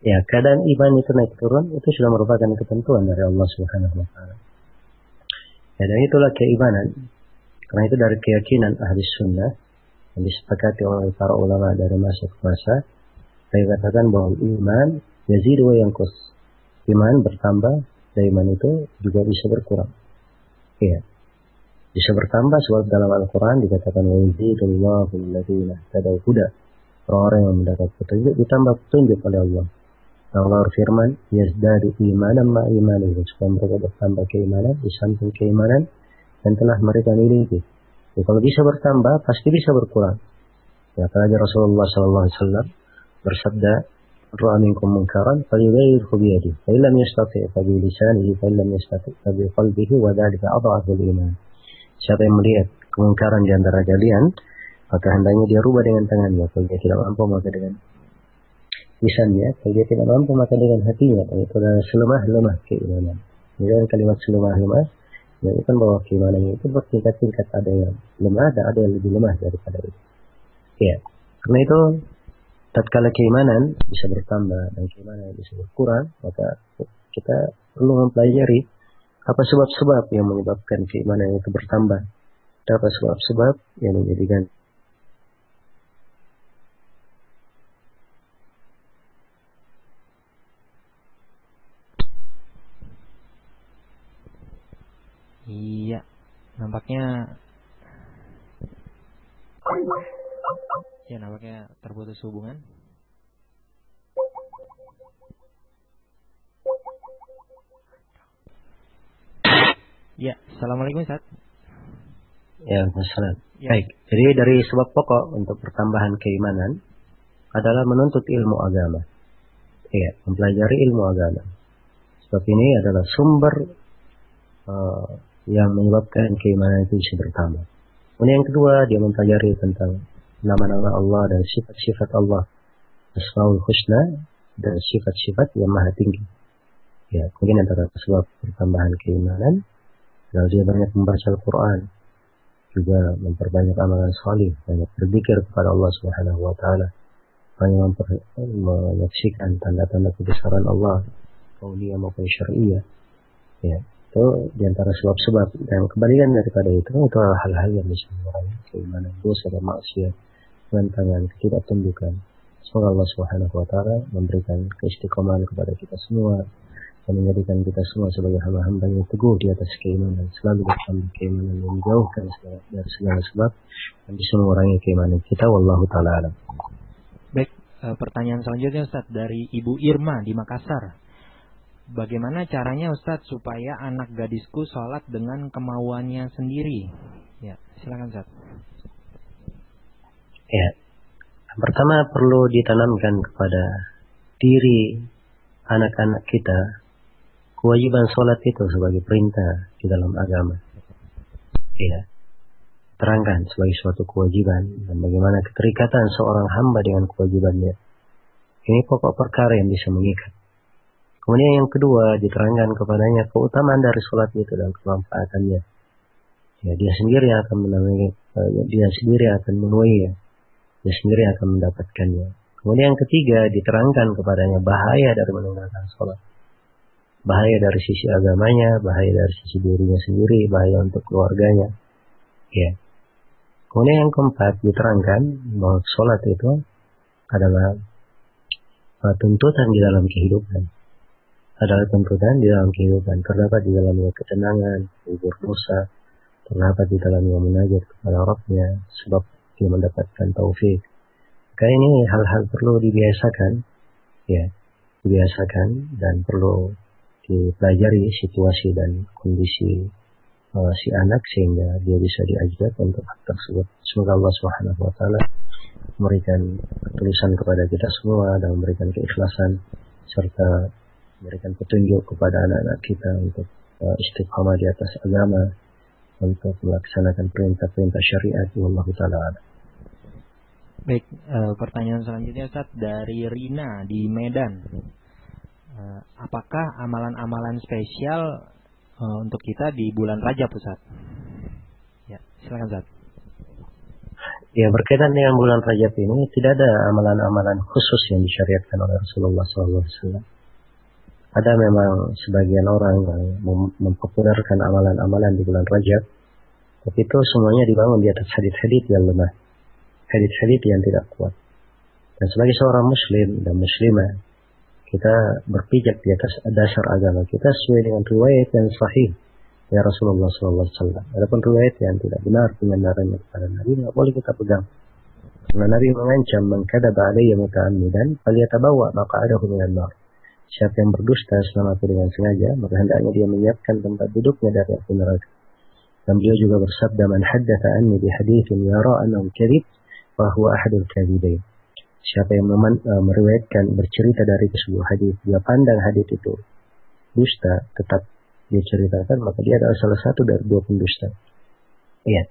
Ya, keadaan iman itu naik turun itu sudah merupakan ketentuan dari Allah Subhanahu wa taala. Ya, dan itulah keimanan. Karena itu dari keyakinan ahli sunnah yang disepakati oleh para ulama dari masa ke masa, saya katakan bahwa iman yazidu wa yanqus. Iman bertambah dan iman itu juga bisa berkurang. Ya. Bisa bertambah sebab dalam Al-Qur'an dikatakan wa yazidullahu alladziina tadaw huda. Orang-orang yang mendapat petunjuk ditambah petunjuk oleh Allah. Allah berfirman, yazdadu imanan ma imanihim, supaya mereka bertambah keimanan di samping keimanan yang telah mereka miliki. Ya, kalau bisa bertambah, pasti bisa berkurang. Ya, karena Rasulullah SAW bersabda, "Ra'a minkum munkaran, falyughayyirhu biyadihi, fa illam yastati' fa bi lisanihi, fa illam yastati' fa bi qalbihi, wa dzalika adhafu al-iman." Siapa yang melihat kemungkaran di antara kalian, maka hendaknya dia rubah dengan tangannya. Kalau dia tidak mampu, maka dengan lisannya. Kalau dia tidak mampu, maka dengan hatinya. Itu adalah selemah-lemah keimanan. Jadi kalimat selemah-lemah menunjukkan bahwa keimanan itu bertingkat-tingkat, ada yang lemah dan ada yang lebih lemah daripada itu. Ya, karena itu tatkala keimanan bisa bertambah dan keimanan bisa berkurang, maka kita perlu mempelajari apa sebab-sebab yang menyebabkan keimanan itu bertambah. Apa sebab-sebab yang menjadikan Iya, nampaknya terputus hubungan. Ya, assalamualaikum Ustaz. Ya, masalah. Ya. Baik. Jadi dari sebab pokok untuk pertambahan keimanan adalah menuntut ilmu agama. Iya, mempelajari ilmu agama. Sebab ini adalah sumber yang menyebabkan keimanan itu bisa bertambah. Kemudian yang kedua, dia mempelajari tentang nama-nama Allah dan sifat-sifat Allah, Asmaul Husna dan sifat-sifat yang maha tinggi. Ya, mungkin antara sebab pertambahan keimanan, kalau dia banyak membaca Al-Quran, juga memperbanyak amalan salih, banyak berzikir kepada Allah Subhanahu wa taala, banyak menyaksikan tanda-tanda kebesaran Allah, kauniyah maupun syar'iyah. Ya, itu diantara sebab-sebab, dan kebalikan daripada itu adalah hal-hal yang bisa mengurangi keimanan, dosa dan maksiat, tantangan, ketidaktundukan. Semoga Allah Subhanahu wa taala memberikan keistiqomahan kepada kita semua, dan menjadikan kita semua sebagai hamba-hamba yang teguh di atas keimanan, selalu bertambah keimanan, yang menjauhkan dari segala sebab dan bisa mengurangi keimanan kita. Wallahu ta'ala alam. Baik, pertanyaan selanjutnya Ustaz dari Ibu Irma di Makassar. Bagaimana caranya Ustaz supaya anak gadisku sholat dengan kemauannya sendiri? Ya, silakan Ustaz. Ya, pertama perlu ditanamkan kepada diri anak-anak kita kewajiban sholat itu sebagai perintah di dalam agama. Ya, terangkan sebagai suatu kewajiban dan bagaimana keterikatan seorang hamba dengan kewajibannya. Ini pokok perkara yang bisa mengikat. Kemudian yang kedua, diterangkan kepadanya keutamaan dari sholat itu dan kemanfaatannya. Ya, dia sendiri akan memenuhi, dia sendiri akan memenuhi, dia sendiri akan mendapatkannya. Kemudian yang ketiga, diterangkan kepadanya bahaya dari meninggalkan sholat. Bahaya dari sisi agamanya, bahaya dari sisi dirinya sendiri, bahaya untuk keluarganya. Ya. Kemudian yang keempat, diterangkan bahwa sholat itu adalah tuntutan di dalam kehidupan. Adalah tuntutan di dalam kehidupan. Terdapat di dalamnya ketenangan, hibur dosa, terdapat di dalamnya munajat kepada Rabbnya, sebab dia mendapatkan taufik. Maka ini hal-hal perlu dibiasakan, ya, dibiasakan dan perlu dipelajari situasi dan kondisi si anak sehingga dia bisa diajak untuk hal tersebut. Semoga Allah Subhanahu wa taala memberikan tulisan kepada kita semua dan memberikan keikhlasan serta memberikan petunjuk kepada anak-anak kita untuk istiqamah di atas agama, untuk melaksanakan perintah-perintah syariat. Wallahu taala. Baik, pertanyaan selanjutnya Ustaz dari Rina di Medan. Apakah amalan-amalan spesial untuk kita di bulan Rajab Ustaz? Ya, silakan Ustaz. Ya, berkaitan dengan bulan Rajab ini tidak ada amalan-amalan khusus yang disyariatkan oleh Rasulullah SAW. Ada memang sebagian orang yang mempopulerkan amalan-amalan di bulan Rajab, tapi itu semuanya dibangun di atas hadits-hadits yang lemah, hadits-hadits yang tidak kuat. Dan sebagai seorang muslim dan muslimah, kita berpijak di atas dasar agama kita sesuai dengan riwayat yang sahih ya Rasulullah SAW. Adapun riwayat yang tidak benar penyandarannya kepada Nabi, tidak boleh kita pegang. Karena Nabi mengancam, "Man kadzaba alayya muta'ammidan falyatabawa maq'adahu minan nar." Siapa yang berdusta selama itu dengan sengaja, maka hendaknya dia menyiapkan tempat duduknya dari api neraka. Dan beliau juga bersabda, "Man haddatsa anni bi haditsin yara annahu kadhib fa huwa ahadul kadhibain." Siapa yang meriwayatkan, bercerita dari sebuah hadis, dia pandang hadis itu dusta, tetap dia ceritakan, maka dia adalah salah satu dari dua pendusta. Iya.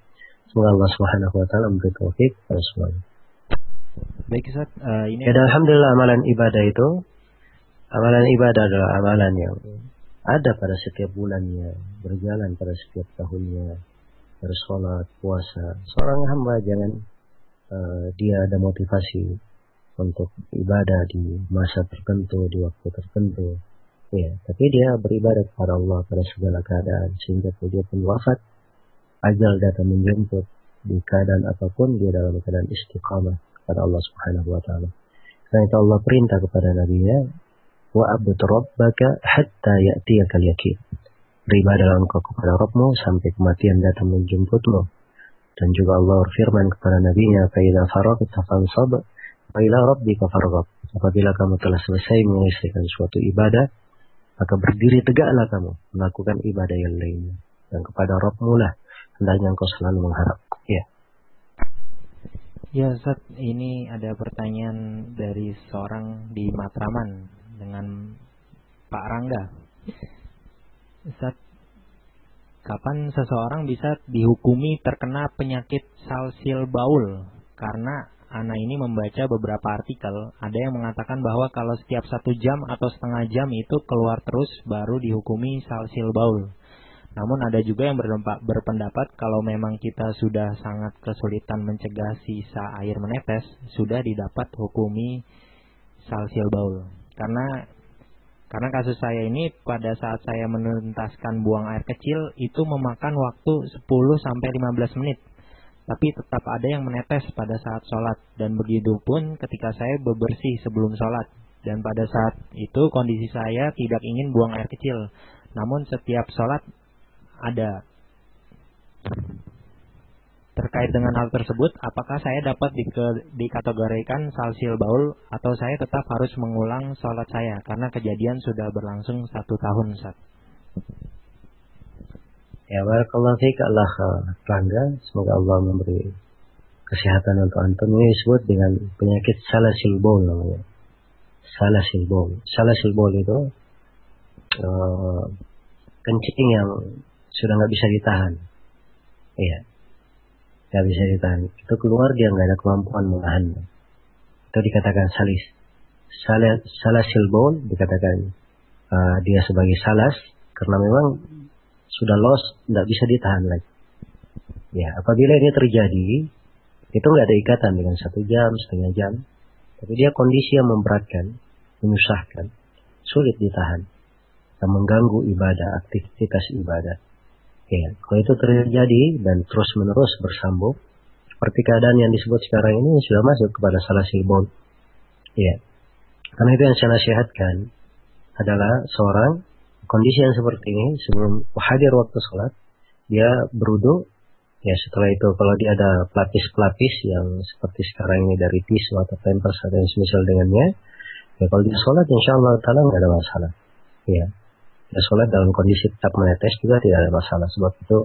Semoga Allah Subhanahu wa taala memberi taufik kepada semuanya. Baik Ustaz, ini ya, dan alhamdulillah amalan ibadah adalah amalan yang ada pada setiap bulannya, berjalan pada setiap tahunnya, bersolat, puasa. Seorang hamba jangan dia ada motivasi untuk ibadah di masa tertentu, di waktu tertentu, ya, tapi dia beribadah kepada Allah pada segala keadaan sehingga dia pun wafat, ajal datang menjemput di keadaan apapun dia dalam keadaan istiqamah kepada Allah Subhanahu wa taala. Karena itu Allah perintah kepada Nabi-Nya, "Wa'bud rabbaka hatta ya'tiyakal yaqin." Beribadahlah engkau kepada Rabbmu sampai kematian datang menjemputmu. Dan juga Allah berfirman kepada Nabi-Nya, "Fa idza faragta fansab wa ila rabbika farghab." Apabila kamu telah selesai menyelesaikan suatu ibadah, maka berdiri tegaklah kamu melakukan ibadah yang lainnya. Dan kepada Rabbmu lah hendaknya engkau selalu mengharap. Ya. Ya Ustaz, ini ada pertanyaan dari seorang di Matraman dengan Pak Rangga. Ustaz, kapan seseorang bisa dihukumi terkena penyakit salsil baul? Karena Ana ini membaca beberapa artikel, ada yang mengatakan bahwa kalau setiap 1 jam atau setengah jam itu keluar terus baru dihukumi salsil baul. Namun ada juga yang berpendapat kalau memang kita sudah sangat kesulitan mencegah sisa air menetes, sudah didapat hukumi salsil baul. Karena kasus saya ini pada saat saya menuntaskan buang air kecil itu memakan waktu 10-15 menit. Tapi tetap ada yang menetes pada saat sholat. Dan begitu pun ketika saya bebersih sebelum sholat. dan pada saat itu kondisi saya tidak ingin buang air kecil. Namun setiap sholat ada. Terkait dengan hal tersebut, apakah saya dapat dikategorikan salsil baul atau saya tetap harus mengulang sholat saya karena kejadian sudah berlangsung 1 tahun, Ustaz? Ya, barakallahu fiik Allah Rangga, semoga Allah memberi kesehatan untuk antum. Ini disebut dengan penyakit salasil baul namanya. Salasil baul. Salasil baul itu kencing yang sudah nggak bisa ditahan. Iya. Nggak bisa ditahan. Itu keluar dia nggak ada kemampuan menahan. Itu dikatakan salis. Salasil baul dikatakan dia sebagai salas karena memang sudah lost, nggak bisa ditahan lagi. Ya, apabila ini terjadi, itu nggak ada ikatan dengan 1 jam, setengah jam, tapi dia kondisi yang memberatkan, menyusahkan, sulit ditahan, dan mengganggu ibadah, aktivitas ibadah. Ya, kalau itu terjadi dan terus menerus bersambung, seperti keadaan yang disebut sekarang ini sudah masuk kepada salasil baul. Ya, karena itu yang saya nasihatkan adalah seorang kondisi yang seperti ini sebelum hadir waktu sholat dia berwudu. Ya, setelah itu kalau dia ada pelapis-pelapis yang seperti sekarang ini dari tisu atau pampers atau yang semisal dengannya, ya kalau dia sholat insyaallah taala nggak ada masalah. Ya, dia sholat dalam kondisi tetap menetes juga tidak ada masalah, sebab itu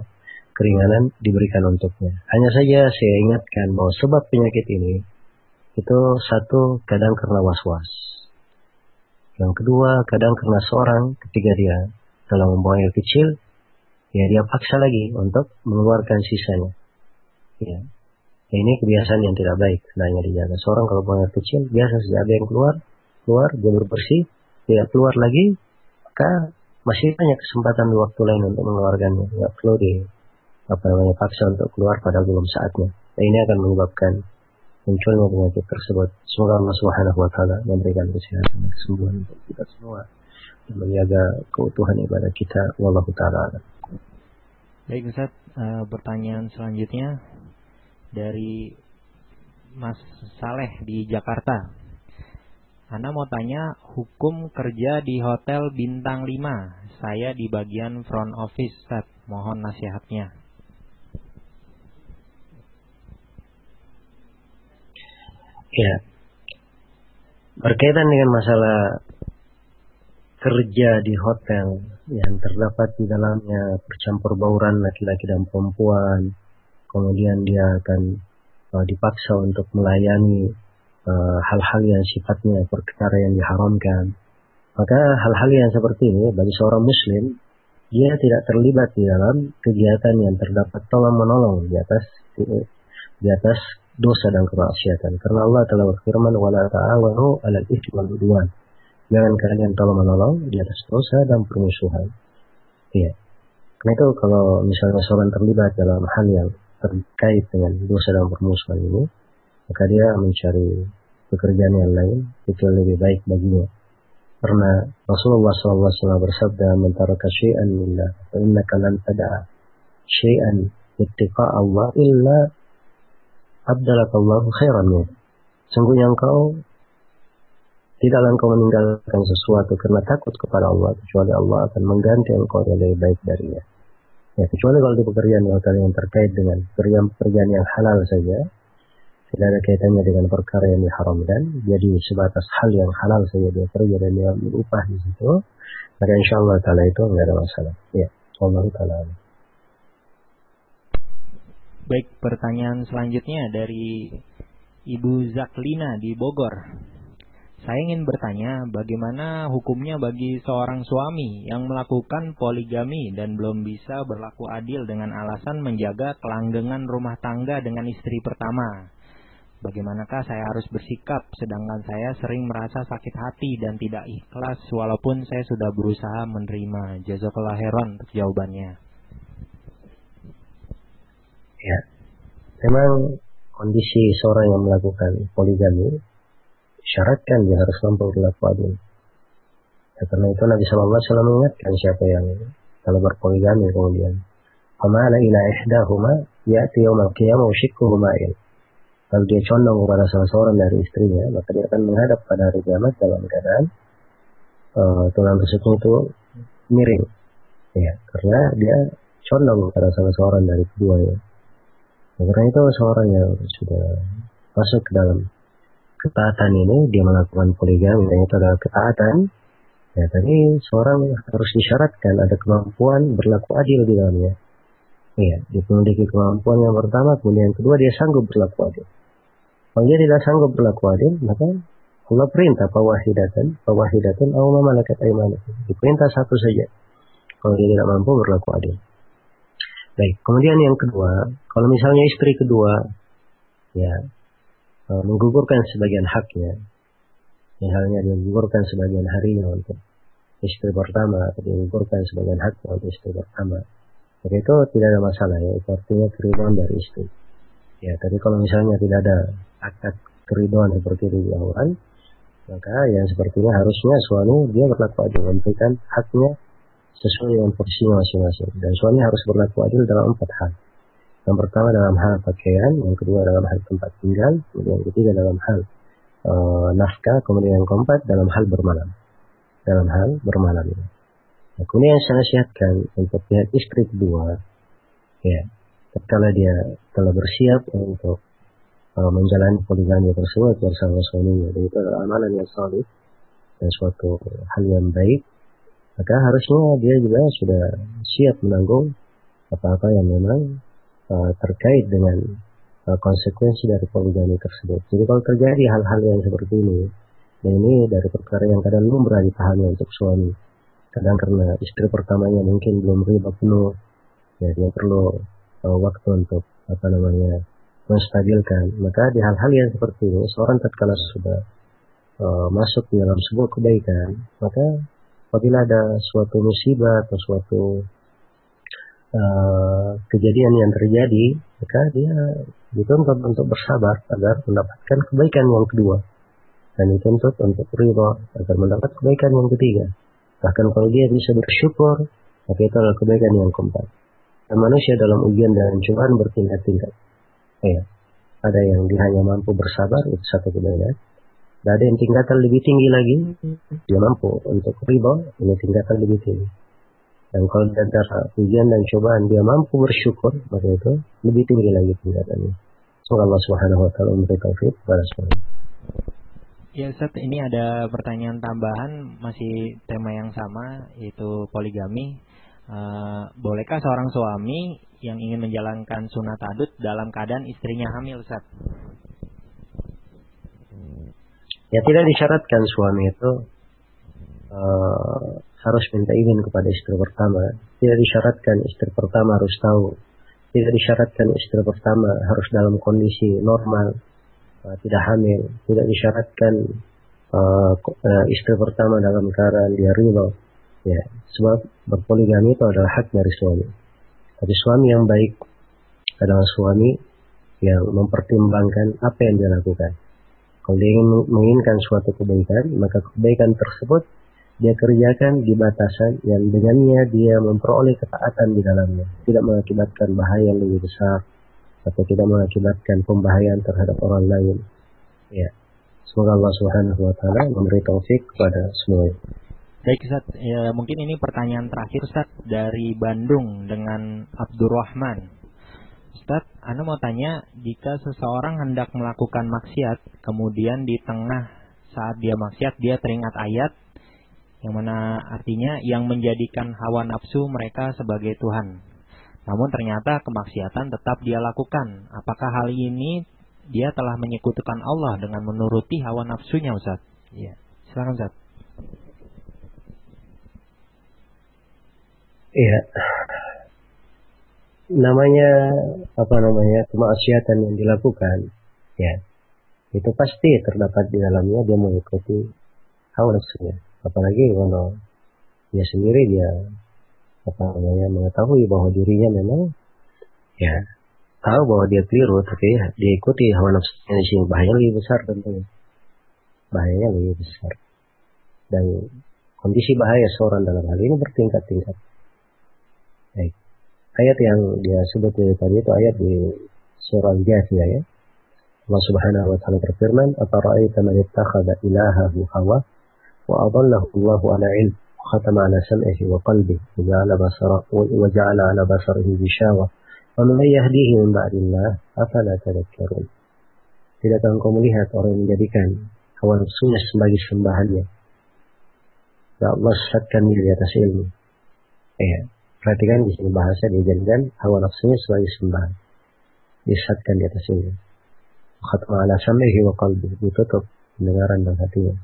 keringanan diberikan untuknya. Hanya saja saya ingatkan bahwa sebab penyakit ini itu satu, kadang karena was-was. Yang kedua, kadang karena seorang ketika dia dalam membuang air kecil, ya dia paksa lagi untuk mengeluarkan sisanya. Ya, ini kebiasaan yang tidak baik, hendaknya dijaga. Seorang kalau buang air kecil, biasa saja ada yang keluar, dia bersih, tidak keluar lagi, maka masih banyak kesempatan di waktu lain untuk mengeluarkannya. Tidak perlu paksa untuk keluar pada belum saatnya. Nah, ini akan menyebabkan munculnya penyakit tersebut. Semoga Allah Subhanahu wa taala memberikan kesehatan dan kesembuhan untuk kita semua dan menjaga keutuhan ibadah kita. Wallahu taala. Baik Ustaz, pertanyaan selanjutnya dari Mas Saleh di Jakarta. Ana mau tanya hukum kerja di hotel bintang 5. Saya di bagian front office, Ustaz. Mohon nasihatnya. Ya, berkaitan dengan masalah kerja di hotel yang terdapat di dalamnya percampur bauran laki-laki dan perempuan, kemudian dia akan dipaksa untuk melayani hal-hal yang sifatnya perkara yang diharamkan. Maka hal-hal yang seperti ini bagi seorang muslim, dia tidak terlibat di dalam kegiatan yang terdapat tolong-menolong di atas dosa dan kemaksiatan. Karena Allah telah berfirman, "Wala ta'awanu 'alal itsmi wal 'udwan." Jangan kalian tolong-menolong di atas dosa dan permusuhan. Iya. Karena itu kalau misalnya seorang terlibat dalam hal yang terkait dengan dosa dan permusuhan ini, maka dia mencari pekerjaan yang lain itu lebih baik baginya. Karena Rasulullah SAW bersabda, "Man taraka syai'an lillah fa innaka lan tad'a syai'an ittiqa'a Allah illa abdalakallahu khairan minhu." Sungguhnya engkau tidaklah engkau meninggalkan sesuatu karena takut kepada Allah, kecuali Allah akan mengganti engkau yang lebih baik darinya. Ya, kecuali kalau di pekerjaan hotel yang terkait dengan pekerjaan yang halal saja, tidak ada kaitannya dengan perkara yang diharamkan, jadi sebatas hal yang halal saja dia kerja dan dia berupah di situ, maka insyaallah taala itu enggak ada masalah. Ya, Allah taala. Baik, pertanyaan selanjutnya dari Ibu Zaklina di Bogor. Saya ingin bertanya, bagaimana hukumnya bagi seorang suami yang melakukan poligami dan belum bisa berlaku adil dengan alasan menjaga kelanggengan rumah tangga dengan istri pertama? Bagaimanakah saya harus bersikap sedangkan saya sering merasa sakit hati dan tidak ikhlas walaupun saya sudah berusaha menerima? Jazakallahu khairan untuk jawabannya. Ya, memang kondisi seorang yang melakukan poligami syaratkan dia harus mampu berlaku adil. Ya, karena itu Nabi SAW mengingatkan siapa yang kalau berpoligami kemudian famala ila ihdahuma ya'ti yawmal qiyamah wa shikkuhu ma'il. Kalau dia condong kepada salah seorang dari istrinya, maka dia akan menghadap pada hari kiamat dalam keadaan tulang rusuknya itu miring. Ya, karena dia condong kepada salah seorang dari keduanya. Karena itu seorang yang sudah masuk ke dalam ketaatan ini, dia melakukan poligami, dan itu adalah ketaatan. Ya, tapi seorang harus disyaratkan ada kemampuan berlaku adil di dalamnya. Ya, dia memiliki kemampuan yang pertama, kemudian yang kedua dia sanggup berlaku adil. Kalau dia tidak sanggup berlaku adil, maka Allah perintah fawahidatan aw ma malakat aymanukum. Diperintah satu saja. Kalau dia tidak mampu berlaku adil. Baik, kemudian yang kedua, kalau misalnya istri kedua ya menggugurkan sebagian haknya, misalnya dia menggugurkan sebagian harinya untuk istri pertama, atau dia menggugurkan sebagian haknya untuk istri pertama, jadi itu tidak ada masalah ya, itu artinya keridhaan dari istri. Ya, tapi kalau misalnya tidak ada akad keridhaan seperti itu di awal, maka yang sepertinya harusnya suami dia berlaku adil, memberikan haknya sesuai dengan porsinya masing-masing. Dan suami harus berlaku adil dalam 4 hal. Yang pertama dalam hal pakaian, yang kedua dalam hal tempat tinggal, kemudian yang ketiga dalam hal nafkah, kemudian yang keempat dalam hal bermalam. Dalam hal bermalam ini. Nah, kemudian saya nasihatkan untuk pihak istri kedua, ya, tatkala dia telah bersiap untuk menjalani poligami tersebut bersama suaminya, dan itu adalah amalan yang saleh dan suatu hal yang baik, maka harusnya dia juga sudah siap menanggung apa-apa yang memang terkait dengan konsekuensi dari poligami tersebut. Jadi kalau terjadi hal-hal yang seperti ini, dan ini dari perkara yang kadang lumrah dipahami untuk suami, kadang karena istri pertamanya mungkin belum riba penuh, ya dia perlu waktu untuk menstabilkan. Maka di hal-hal yang seperti ini, seorang tatkala sudah masuk di dalam sebuah kebaikan, maka apabila ada suatu musibah atau suatu kejadian yang terjadi, maka dia dituntut untuk bersabar agar mendapatkan kebaikan yang kedua, dan dituntut untuk ridha agar mendapat kebaikan yang ketiga. Bahkan kalau dia bisa bersyukur, maka itu adalah kebaikan yang keempat. Dan manusia dalam ujian dan cobaan bertingkat-tingkat. Ya, ada yang dia hanya mampu bersabar, itu satu kebaikan. Dan ada yang tingkatan lebih tinggi lagi, dia mampu untuk ridha, ini tingkatan lebih tinggi. Dan kalau di antara ujian dan cobaan dia mampu bersyukur, maka itu lebih tinggi lagi tingkatannya. Semoga Allah Subhanahu wa taala memberi taufik kepada semua. Ya Ustaz, ini ada pertanyaan tambahan, masih tema yang sama, yaitu poligami. Bolehkah seorang suami yang ingin menjalankan sunat adud dalam keadaan istrinya hamil, Ustaz? Ya, tidak disyaratkan suami itu harus minta izin kepada istri pertama. Tidak disyaratkan istri pertama harus tahu. Tidak disyaratkan istri pertama harus dalam kondisi normal, tidak hamil. Tidak disyaratkan istri pertama dalam keadaan dia ridha. Ya, sebab berpoligami itu adalah hak dari suami. Tapi suami yang baik adalah suami yang mempertimbangkan apa yang dia lakukan. Kalau dia ingin menginginkan suatu kebaikan, maka kebaikan tersebut dia kerjakan di batasan yang dengannya dia memperoleh ketaatan di dalamnya, tidak mengakibatkan bahaya yang lebih besar atau tidak mengakibatkan pembahayaan terhadap orang lain. Ya, semoga Allah Subhanahu wa taala memberi taufik kepada semuanya. Baik Ustaz, ya, mungkin ini pertanyaan terakhir Ustaz dari Bandung dengan Abdurrahman. Ustaz, Ana mau tanya, jika seseorang hendak melakukan maksiat, kemudian di tengah saat dia maksiat dia teringat ayat yang mana artinya yang menjadikan hawa nafsu mereka sebagai Tuhan. Namun ternyata kemaksiatan tetap dia lakukan. Apakah hal ini dia telah menyekutukan Allah dengan menuruti hawa nafsunya, Ustaz? Iya, silakan Ustaz. Iya. Namanya kemaksiatan yang dilakukan, ya, itu pasti terdapat di dalamnya dia mengikuti hawa nafsunya. Apalagi kalau dia sendiri mengetahui bahwa dirinya memang ya tahu bahwa dia keliru, tapi dia ikuti hawa nafsunya di sini, bahayanya lebih besar tentunya. Bahayanya lebih besar. Dan kondisi bahaya seorang dalam hal ini bertingkat-tingkat. Baik. Ayat yang dia sebut tadi itu ayat di surah Al-Jathiyah, ya. Allah Subhanahu wa taala berfirman, "Afara'aita man ittakhadha ilahahu hawa wa adallahu Allahu 'ala 'ilm, wa khatama 'ala sam'ihi wa qalbihi, wa ja'ala 'ala basarihi gishawa, wa man yahdihi min ba'dillah, afala tadhakkarun." Tidakkah engkau melihat orang yang menjadikan hawa nafsunya sebagai sembahannya? Ya Allah sesatkan dia di atas ilmu. Perhatikan di sini bahasa dijadikan hawa nafsunya sebagai sembahan. Disesatkan di atas ilmu. Khatma ala sam'ihi wa qalbihi, ditutup pendengaran dan hatinya.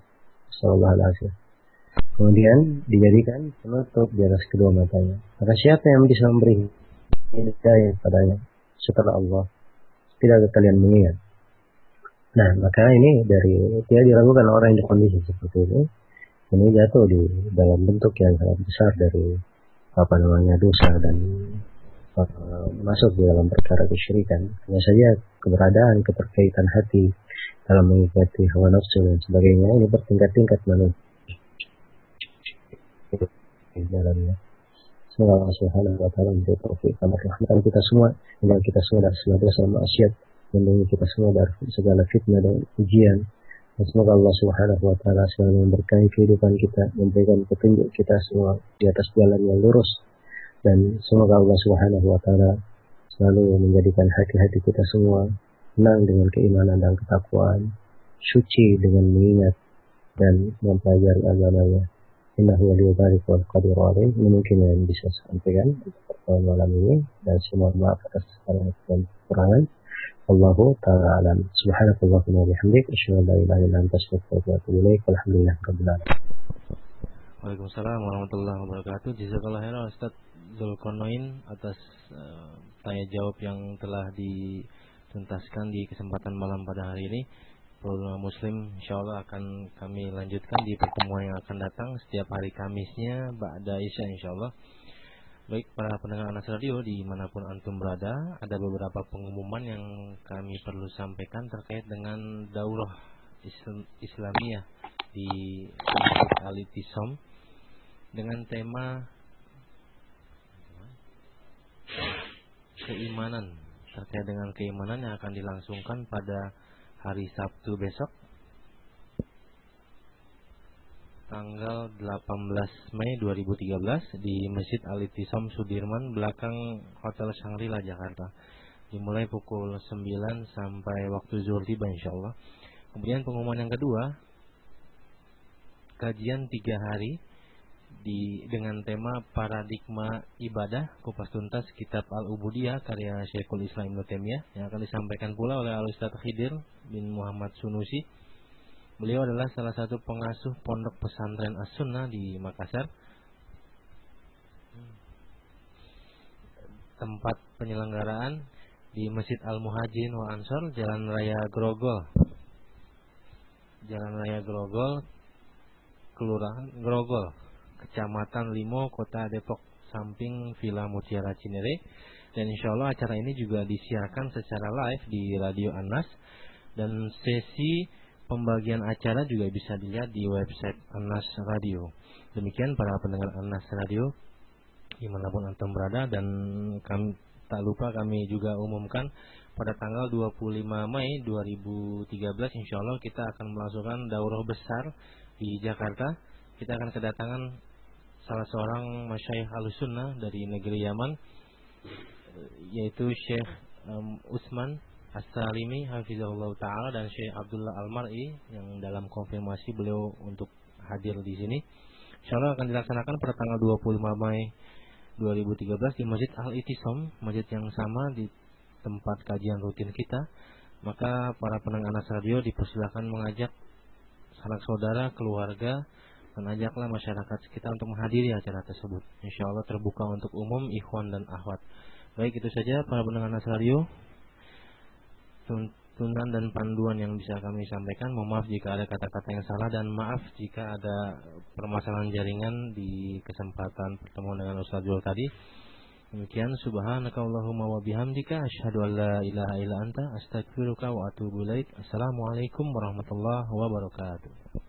Sallallahu alaihi wasallam. Kemudian dijadikan penutup di atas kedua matanya. Maka siapa yang bisa memberi hidayah padanya setelah Allah? Tidakkah kalian mengingat? Nah, maka ini dari tidak diragukan orang yang di kondisi seperti ini jatuh di dalam bentuk yang sangat besar dari dosa dan masuk di dalam perkara kesyirikan. Hanya saja keberadaan keterkaitan hati dalam mengikuti hawa nafsu dan sebagainya ini bertingkat-tingkat manusia di dalamnya. Semoga Allah Subhanahu wa taala memberi taufik dan rahmat kita semua, dan kita semua dari segala dosa maksiat, melindungi kita semua dari segala fitnah dan ujian. Dan semoga Allah Subhanahu wa taala selalu memberkahi kehidupan kita, memberikan petunjuk kita semua di atas jalan yang lurus. Dan semoga Allah Subhanahu wa taala selalu menjadikan hati-hati kita semua tenang dengan keimanan dan ketakwaan, suci dengan mengingat dan mempelajari agamanya. Innahu waliyyu dzalik wal qadiru alaih. Ini mungkin yang bisa saya sampaikan pada malam ini, dan semua maaf atas segala kekurangan. Allahu ta'ala alam. Subhanakallahumma wa bihamdik, asyhadu an la ilaha illa anta, astaghfiruka wa atubu ilaik. Walhamdulillahirabbil alamin. Waalaikumsalam warahmatullahi wabarakatuh. Jazakallahu khairan Ustaz Zulkarnain atas tanya jawab yang telah dituntaskan di kesempatan malam pada hari ini. Program Muslim insyaallah akan kami lanjutkan di pertemuan yang akan datang setiap hari Kamisnya ba'da Isya insyaallah. Baik para pendengar Anas Radio dimanapun antum berada, ada beberapa pengumuman yang kami perlu sampaikan terkait dengan daurah Islamiyah di Al-Ittisam dengan tema keimanan, terkait dengan keimanan yang akan dilangsungkan pada hari Sabtu besok tanggal 18 Mei 2013 di Masjid Al-Ittisam Sudirman belakang Hotel Shangri-La Jakarta. Dimulai pukul 9 sampai waktu zuhur tiba insyaallah. Kemudian pengumuman yang kedua, kajian 3 hari dengan tema paradigma ibadah kupas tuntas kitab Al-Ubudiyah karya Syekhul Islam Ibnu Taimiyah yang akan disampaikan pula oleh Al-Ustaz Khidir bin Muhammad Sunusi. Beliau adalah salah satu pengasuh pondok pesantren As-Sunnah di Makassar. Tempat penyelenggaraan di Masjid Al-Muhajirin wal Ansor, Jalan Raya Grogol, Kelurahan Grogol, Kecamatan Limo, Kota Depok, samping Villa Mutiara Cinere. Dan insyaallah acara ini juga disiarkan secara live di Radio An-Nas, dan sesi pembagian acara juga bisa dilihat di website An-Nas Radio. Demikian para pendengar An-Nas Radio dimanapun antum berada, dan kami tak lupa kami juga umumkan pada tanggal 25 Mei 2013 insyaallah kita akan melangsungkan daurah besar di Jakarta. Kita akan kedatangan salah seorang masyayikh Ahlussunnah dari negeri Yaman, yaitu Syekh Utsman As-Salimi hafizahullah taala dan Syekh Abdullah Al-Mar'i yang dalam konfirmasi beliau untuk hadir di sini. Insyaallah akan dilaksanakan pada tanggal 25 Mei 2013 di Masjid Al-Ittisam, masjid yang sama di tempat kajian rutin kita. Maka para pendengar Anas Radio dipersilakan mengajak sanak saudara, keluarga, dan ajaklah masyarakat sekitar untuk menghadiri acara tersebut. Insyaallah terbuka untuk umum, ikhwan dan akhwat. Baik, itu saja para pendengar Anas Radio, tuntunan dan panduan yang bisa kami sampaikan. Mohon maaf jika ada kata-kata yang salah, dan maaf jika ada permasalahan jaringan di kesempatan pertemuan dengan Ustaz Jul tadi. Demikian, subhanakallahumma wa bihamdika asyhadu an la ilaha illa anta astaghfiruka wa atubu ilaik. Assalamualaikum warahmatullahi wabarakatuh.